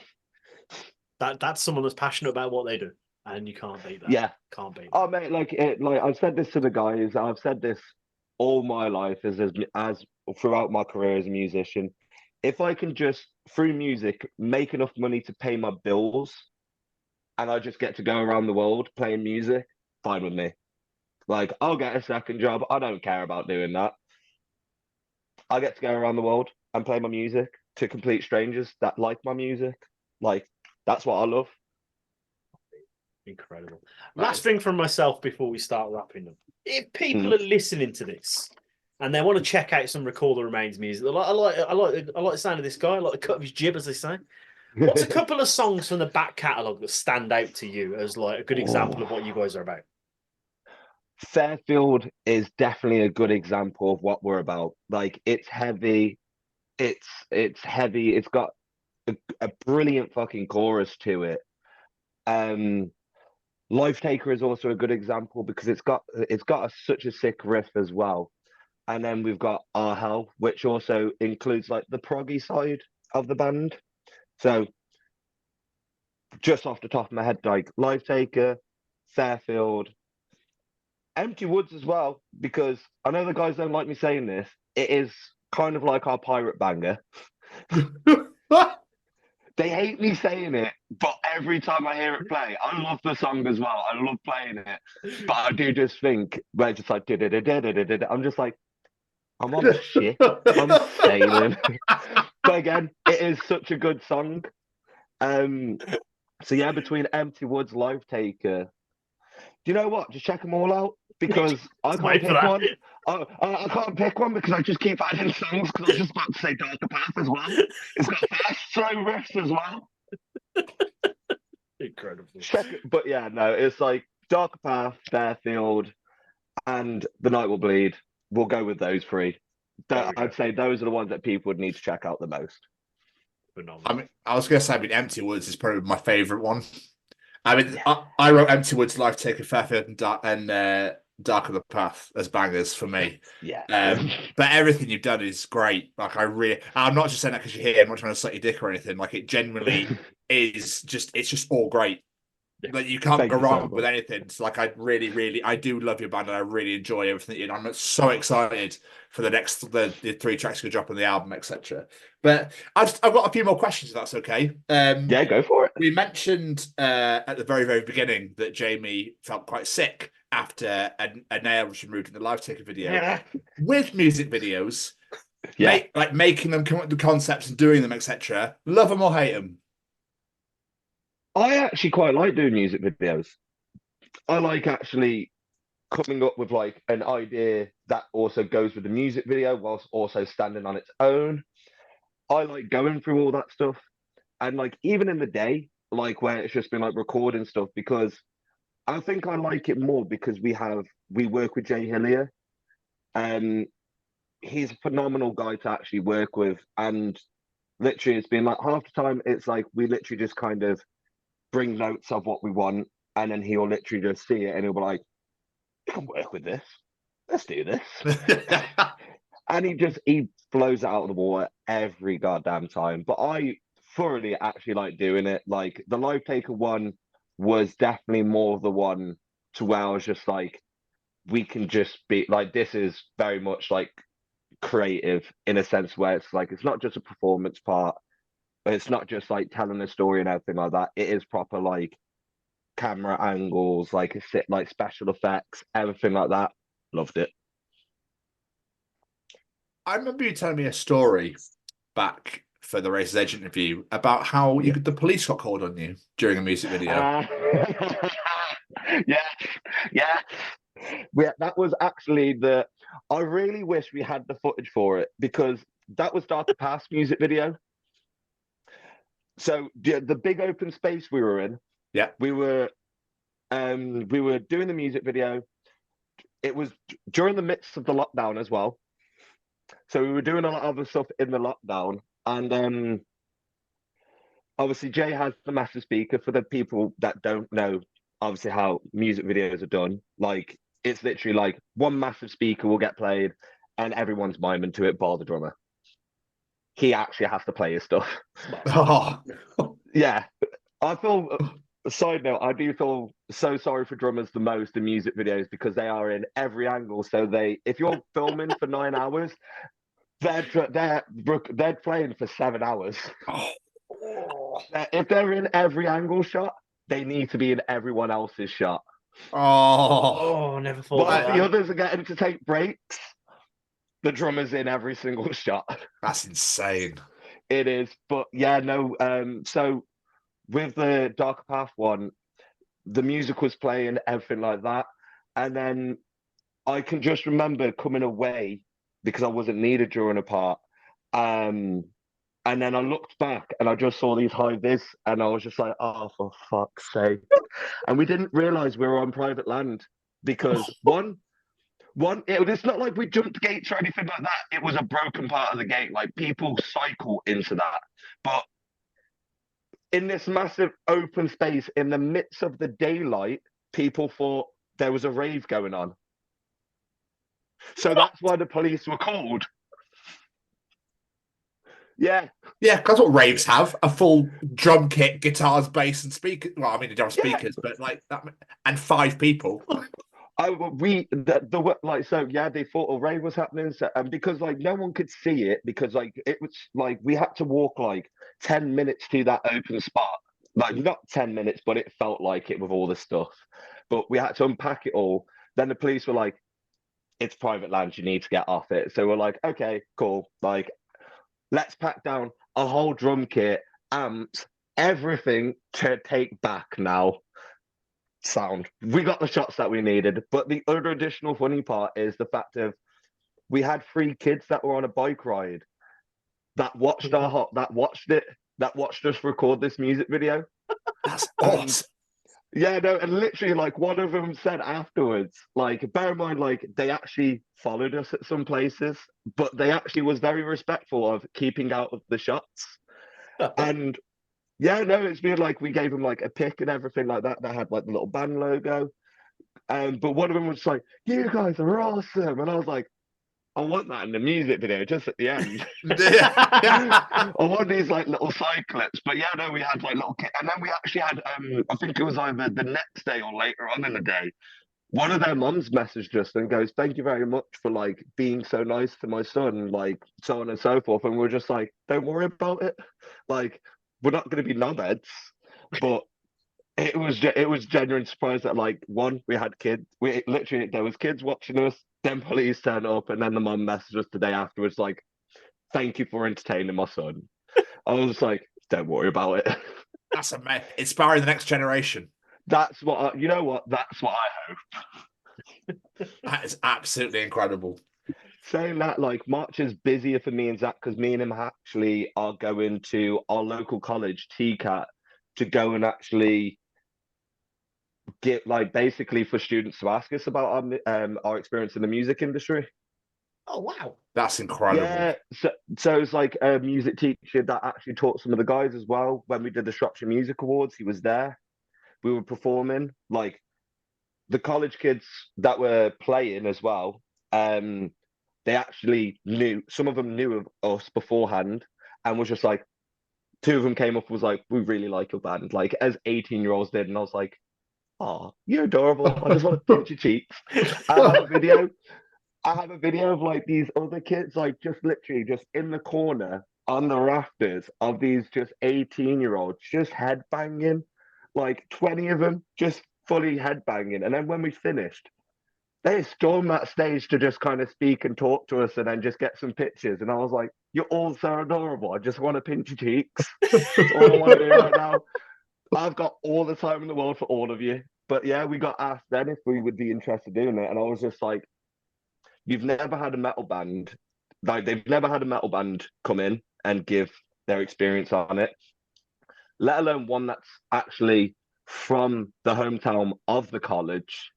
That's someone that's passionate about what they do, and you can't beat that. Yeah, can't beat that. Oh mate, like I've said this to the guys. I've said this all my life as throughout my career as a musician. If I can just, through music, make enough money to pay my bills and I just get to go around the world playing music, fine with me. Like, I'll get a second job. I don't care about doing that. I get to go around the world and play my music to complete strangers that like my music. Like, that's what I love. Incredible. Last thing from myself before we start wrapping up. If people are listening to this and they want to check out some Recall the Remains music, I like the sound of this guy. I like the cut of his jib, as they say. What's a couple of songs from the back catalogue that stand out to you as like a good example of what you guys are about? Fairfield is definitely a good example of what we're about. Like, it's heavy. It's heavy. It's got a brilliant fucking chorus to it. Life Taker is also a good example because it's got such a sick riff as well. And then we've got Our Hell, which also includes like the proggy side of the band. So just off the top of my head, like Life Taker, Fairfield, Empty Woods as well, because I know the guys don't like me saying this. It is kind of like our pirate banger. They hate me saying it, but every time I hear it play, I love the song as well. I love playing it. But I do just think, where it's just like, I'm just like, I'm on the shit. I'm sailing. But again, it is such a good song. So yeah, between Empty Woods, Life Taker. Do you know what? Just check them all out because I can't pick one. I can't pick one because I just keep adding songs because I was just about to say Darker Path as well. It's got fast, slow riffs as well. Incredible. But yeah, no, it's like Darker Path, Fairfield, and The Night Will Bleed. We'll go with those three. I'd say those are the ones that people would need to check out the most. Phenomenal. I mean, I was going to say, Empty Woods is probably my favourite one. I mean, yeah. I wrote Empty Woods, Life Taker, Fairfield, and Darker the Path as bangers for me. Yeah. But everything you've done is great. Like, I'm not just saying that because you're here. I'm not trying to suck your dick or anything. Like, it genuinely is it's just all great. Like you can't Thank go you so wrong much. with anything. So like I do love your band and I really enjoy everything. And I'm so excited for the 3 tracks you drop on the album, etc. But I've got a few more questions if that's okay. Yeah, go for it. We mentioned at the very, very beginning that Jamie felt quite sick after a nail was removed in the Live Taker video. Yeah. With music videos, Yeah. making them come up with the concepts and doing them, etc. Love them or hate them? I actually quite like doing music videos. I like actually coming up with like an idea that also goes with the music video whilst also standing on its own. I like going through all that stuff. And like even in the day, like where it's just been like recording stuff, because I think I like it more because we work with Jay Hillier, and he's a phenomenal guy to actually work with. And literally it's been like half the time it's like we literally just kind of bring notes of what we want, and then he'll literally just see it and he'll be like, "You can work with this. Let's do this." And he blows it out of the water every goddamn time. But I thoroughly actually like doing it. Like the Live Taker one was definitely more the one to where I was just like, we can just be like, this is very much like creative in a sense where it's like it's not just a performance part. It's not just like telling a story and everything like that. It is proper like camera angles, like like special effects, everything like that. Loved it. I remember you telling me a story back for the Racer's Edge interview about how the police got called on you during a music video. Yeah. That was actually I really wish we had the footage for it because that was Darker Past music video. So the big open space we were in, we were doing the music video. It was during the midst of the lockdown as well. So we were doing a lot of other stuff in the lockdown. And obviously Jay has the massive speaker. For the people that don't know, obviously, how music videos are done. Like, it's literally like one massive speaker will get played and everyone's miming to it, bar the drummer. He actually has to play his stuff. Oh. Yeah. I feel, side note, I do feel so sorry for drummers the most in music videos because they are in every angle. So if you're filming for 9 hours, they're playing for 7 hours. If they're in every angle shot, they need to be in everyone else's shot. Oh, never thought While of the that. others are getting to take breaks, the drummer's in every single shot. That's insane. It is. But yeah, no. So with the Darker Path one, the music was playing, everything like that. And then I can just remember coming away because I wasn't needed during a part. And then I looked back and I just saw these high vis and I was just like, oh, for fuck's sake. And we didn't realize we were on private land because it's not like we jumped gates or anything like that. It was a broken part of the gate. Like people cycle into that. But in this massive open space in the midst of the daylight, people thought there was a rave going on. So that's why the police were called. Yeah. Yeah, that's what raves have. A full drum kit, guitars, bass, and speakers. Well, I mean, they don't have speakers, but like that, and 5 people. They thought a rave was happening, so, and because like no one could see it because like it was like we had to walk like 10 minutes to that open spot. Like not 10 minutes, but it felt like it with all the stuff. But we had to unpack it all. Then the police were like, "It's private land. You need to get off it." So we're like, "Okay, cool. Like, let's pack down a whole drum kit, amps, everything to take back now." Sound. We got the shots that we needed. But the other additional funny part is the fact of we had 3 kids that were on a bike ride that watched us record this music video. That's awesome. Yeah, no, and literally, like, one of them said afterwards, like, bear in mind, like, they actually followed us at some places, but they actually was very respectful of keeping out of the shots. And yeah, no, it's been like we gave them like a pic and everything like that. That had like the little band logo. But one of them was like, "You guys are awesome," and I was like, I want that in the music video, just at the end. Yeah. I want these like little side clips. But yeah, no, we had like little kids, and then we actually had I think it was either the next day or later on in the day. One of their mums messaged us and goes, "Thank you very much for like being so nice to my son, like so on and so forth." And we're just like, "Don't worry about it. Like, we're not going to be knobheads." But it was genuine surprise that like one, we had kids. We literally there was kids watching us. Then police turned up, and then the mum messaged us the day afterwards, like, "Thank you for entertaining my son." I was like, "Don't worry about it." That's amazing. Inspiring the next generation. That's what you know. What that's what I hope. That is absolutely incredible. Saying that, like, March is busier for me and Zach because me and him actually are going to our local college, TCAT, to go and actually get, like, basically for students to ask us about our experience in the music industry. Oh, wow. That's incredible. Yeah, so it's like a music teacher that actually taught some of the guys as well. When we did the Shropshire Music Awards, he was there. We were performing, like, the college kids that were playing as well. They actually knew, some of them knew of us beforehand and was just like, two of them came up and was like, "We really like your band," like as 18-year-olds did. And I was like, "Oh, you're adorable. I just want to pinch your cheeks." I have a video of like these other kids, like just literally just in the corner on the rafters of these just 18-year-olds just headbanging, like 20 of them just fully headbanging. And then when we finished, they stormed that stage to just kind of speak and talk to us and then just get some pictures. And I was like, "You're all so adorable. I just want to pinch your cheeks." That's all I want to do right now. I've got all the time in the world for all of you. But yeah, we got asked then if we would be interested in doing it. And I was just like, you've never had a metal band, like they've never had a metal band come in and give their experience on it, let alone one that's actually from the hometown of the college.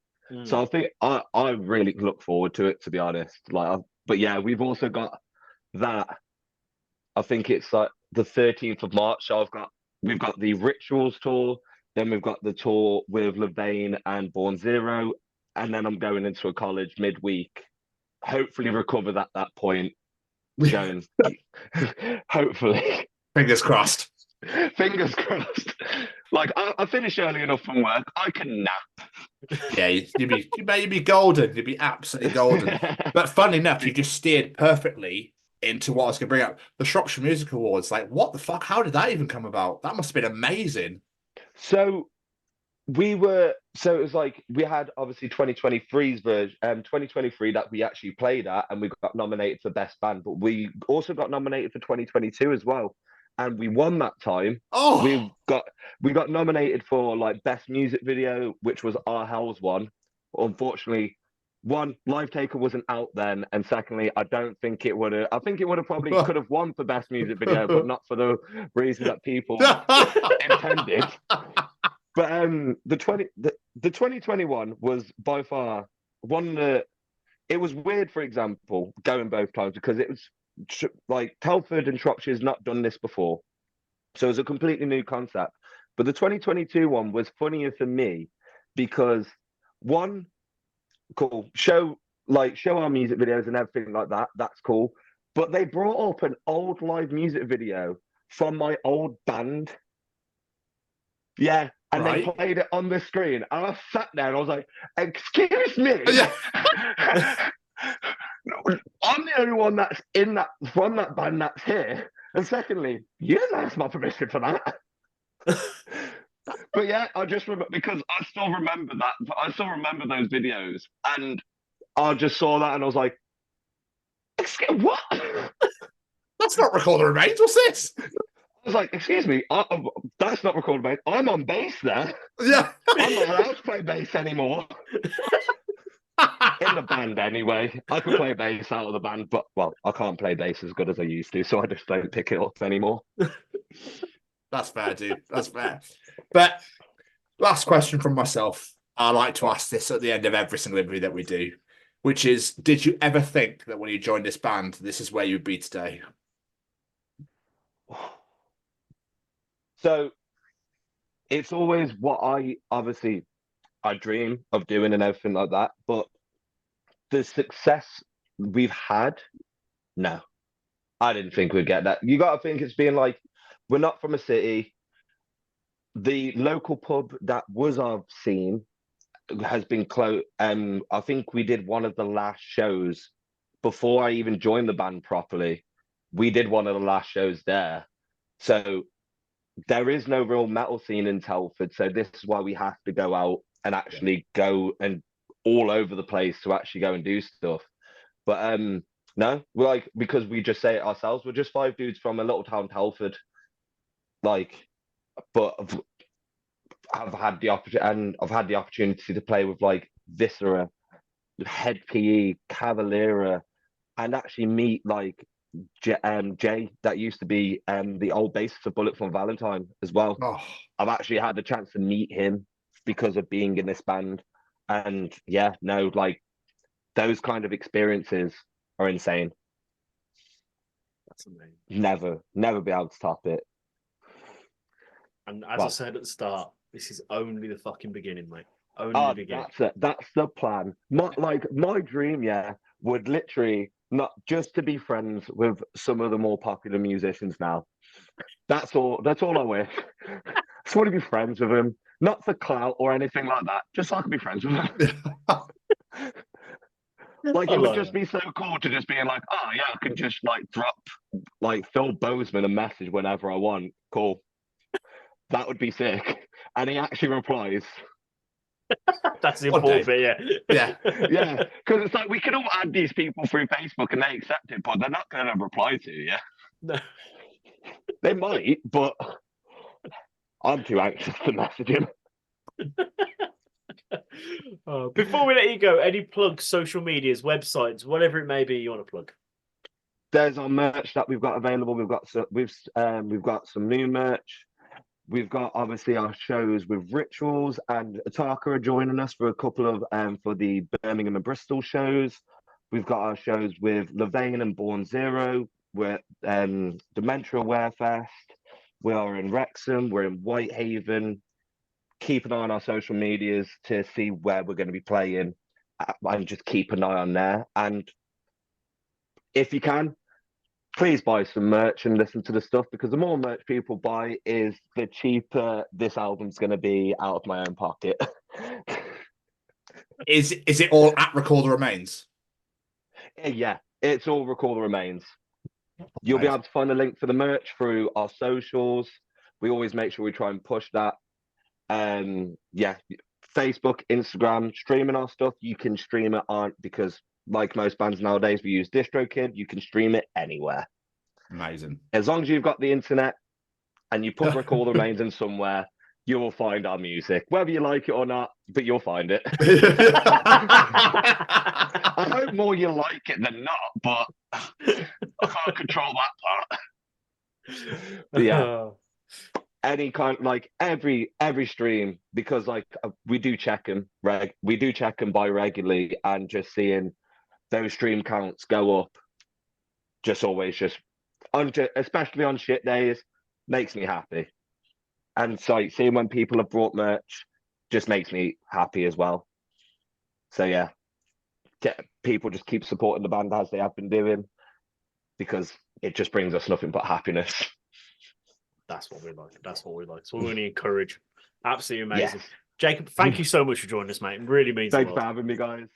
So I think I really look forward to it, to be honest. Like, but yeah, we've also got that. I think it's like the 13th of March. So we've got the Rituals tour, then we've got the tour with Levain and Born Zero, and then I'm going into a college midweek. Hopefully recover that point. Going, hopefully. Fingers crossed. Fingers crossed. Like I finish early enough from work, I can nap. Yeah, you'd be golden. You'd be absolutely golden. But funnily enough, you just steered perfectly into what I was going to bring up. The Shropshire Music Awards. Like, what the fuck? How did that even come about? That must have been amazing. So it was like we had obviously 2023's version, 2023 that we actually played at, and we got nominated for Best Band, but we also got nominated for 2022 as well. And we won that time. Oh, we got nominated for like Best Music Video, which was Our Hell's one. Unfortunately, one, Live Taker wasn't out then, and secondly, I don't think it would have. I think it would have probably could have won for Best Music Video, but not for the reason that people intended. But the 2021 was by far one of the. It was weird, for example, going both times because it was like Telford and Shropshire's not done this before, so it was a completely new concept. But the 2022 one was funnier for me because one, cool, show our music videos and everything like that. That's cool. But they brought up an old live music video from my old band. Yeah. And right. They played it on the screen. And I sat there and I was like, "Excuse me." I'm the only one that's from that band that's here. And secondly, you didn't ask my permission for that. But yeah, I just remember because I still remember that. I still remember those videos. And I just saw that and I was like, "Excuse what?" That's not Recorder Remains. What's this? I was like, "Excuse me, that's not Recorder Bass. I'm on bass there. Yeah. I'm not allowed to play bass anymore." In the band, anyway. I can play bass out of the band, but, well, I can't play bass as good as I used to, so I just don't pick it up anymore. That's fair, dude. That's fair. But last question from myself. I like to ask this at the end of every single interview that we do, which is, did you ever think that when you joined this band, this is where you would be today? So it's always what I dream of doing and everything like that. But the success we've had, no, I didn't think we'd get that. You got to think it's being like, we're not from a city. The local pub that was our scene has been closed. I think we did one of the last shows before I even joined the band properly. We did one of the last shows there. So there is no real metal scene in Telford. So this is why we have to go out and actually go and all over the place to actually go and do stuff. But no, we're like, because we just say it ourselves, we're just 5 dudes from a little town, Telford. Like, but I've had the opportunity to play with like Viscera, Head PE, Cavalera, and actually meet like Jay, that used to be the old bassist of Bullet from Valentine as well. Oh, I've actually had the chance to meet him because of being in this band. And yeah, no, like those kind of experiences are insane. That's amazing. Never be able to top it. And as I said at the start, this is only the fucking beginning, mate. Only the beginning. That's the plan. My dream, would literally not just to be friends with some of the more popular musicians now. That's all I wish. Just want to be friends with them. Not for clout or anything like that. Just so I can be friends with them. Like, it would just be so cool to just being like, oh yeah, I can just like drop like Phil Bozeman a message whenever I want. Cool. That would be sick. And he actually replies. That's the important bit, yeah. Yeah, because it's like we can all add these people through Facebook and they accept it, but they're not going to reply to you. No. They might, but I'm too anxious to message him. Before we let you go, any plugs, social medias, websites, whatever it may be you want to plug? There's our merch that we've got available. We've got some new merch. We've got obviously our shows with Rituals, and Ataka are joining us for a couple of for the Birmingham and Bristol shows. We've got our shows with Levain and Born Zero. We're Dementia Aware Fest. We are in Wrexham. We're in Whitehaven. Keep an eye on our social medias to see where we're going to be playing, and just keep an eye on there. And if you can, please buy some merch and listen to the stuff, because the more merch people buy is the cheaper this album's going to be out of my own pocket. Is it all at Record the Remains? Yeah, it's all Record the Remains. You'll be able to find the link for the merch through our socials. We always make sure we try and push that. Yeah, Facebook, Instagram, streaming our stuff. You can stream it on, because like most bands nowadays, we use DistroKid. You can stream it anywhere. Amazing. As long as you've got the internet and you put Record the Remains in somewhere, you will find our music, whether you like it or not, but you'll find it. I hope more you like it than not, but I can't control that part. But yeah. Any kind, like every stream, because like we do check them by regularly, and just seeing those stream counts go up, especially on shit days, makes me happy. And so seeing when people have brought merch just makes me happy as well. So yeah, people just keep supporting the band as they have been doing, because it just brings us nothing but happiness. That's what we like. That's what we like. So we want to encourage. Absolutely amazing. Yes. Jacob, thank you so much for joining us, mate. It really means a lot. Thanks for having me, guys.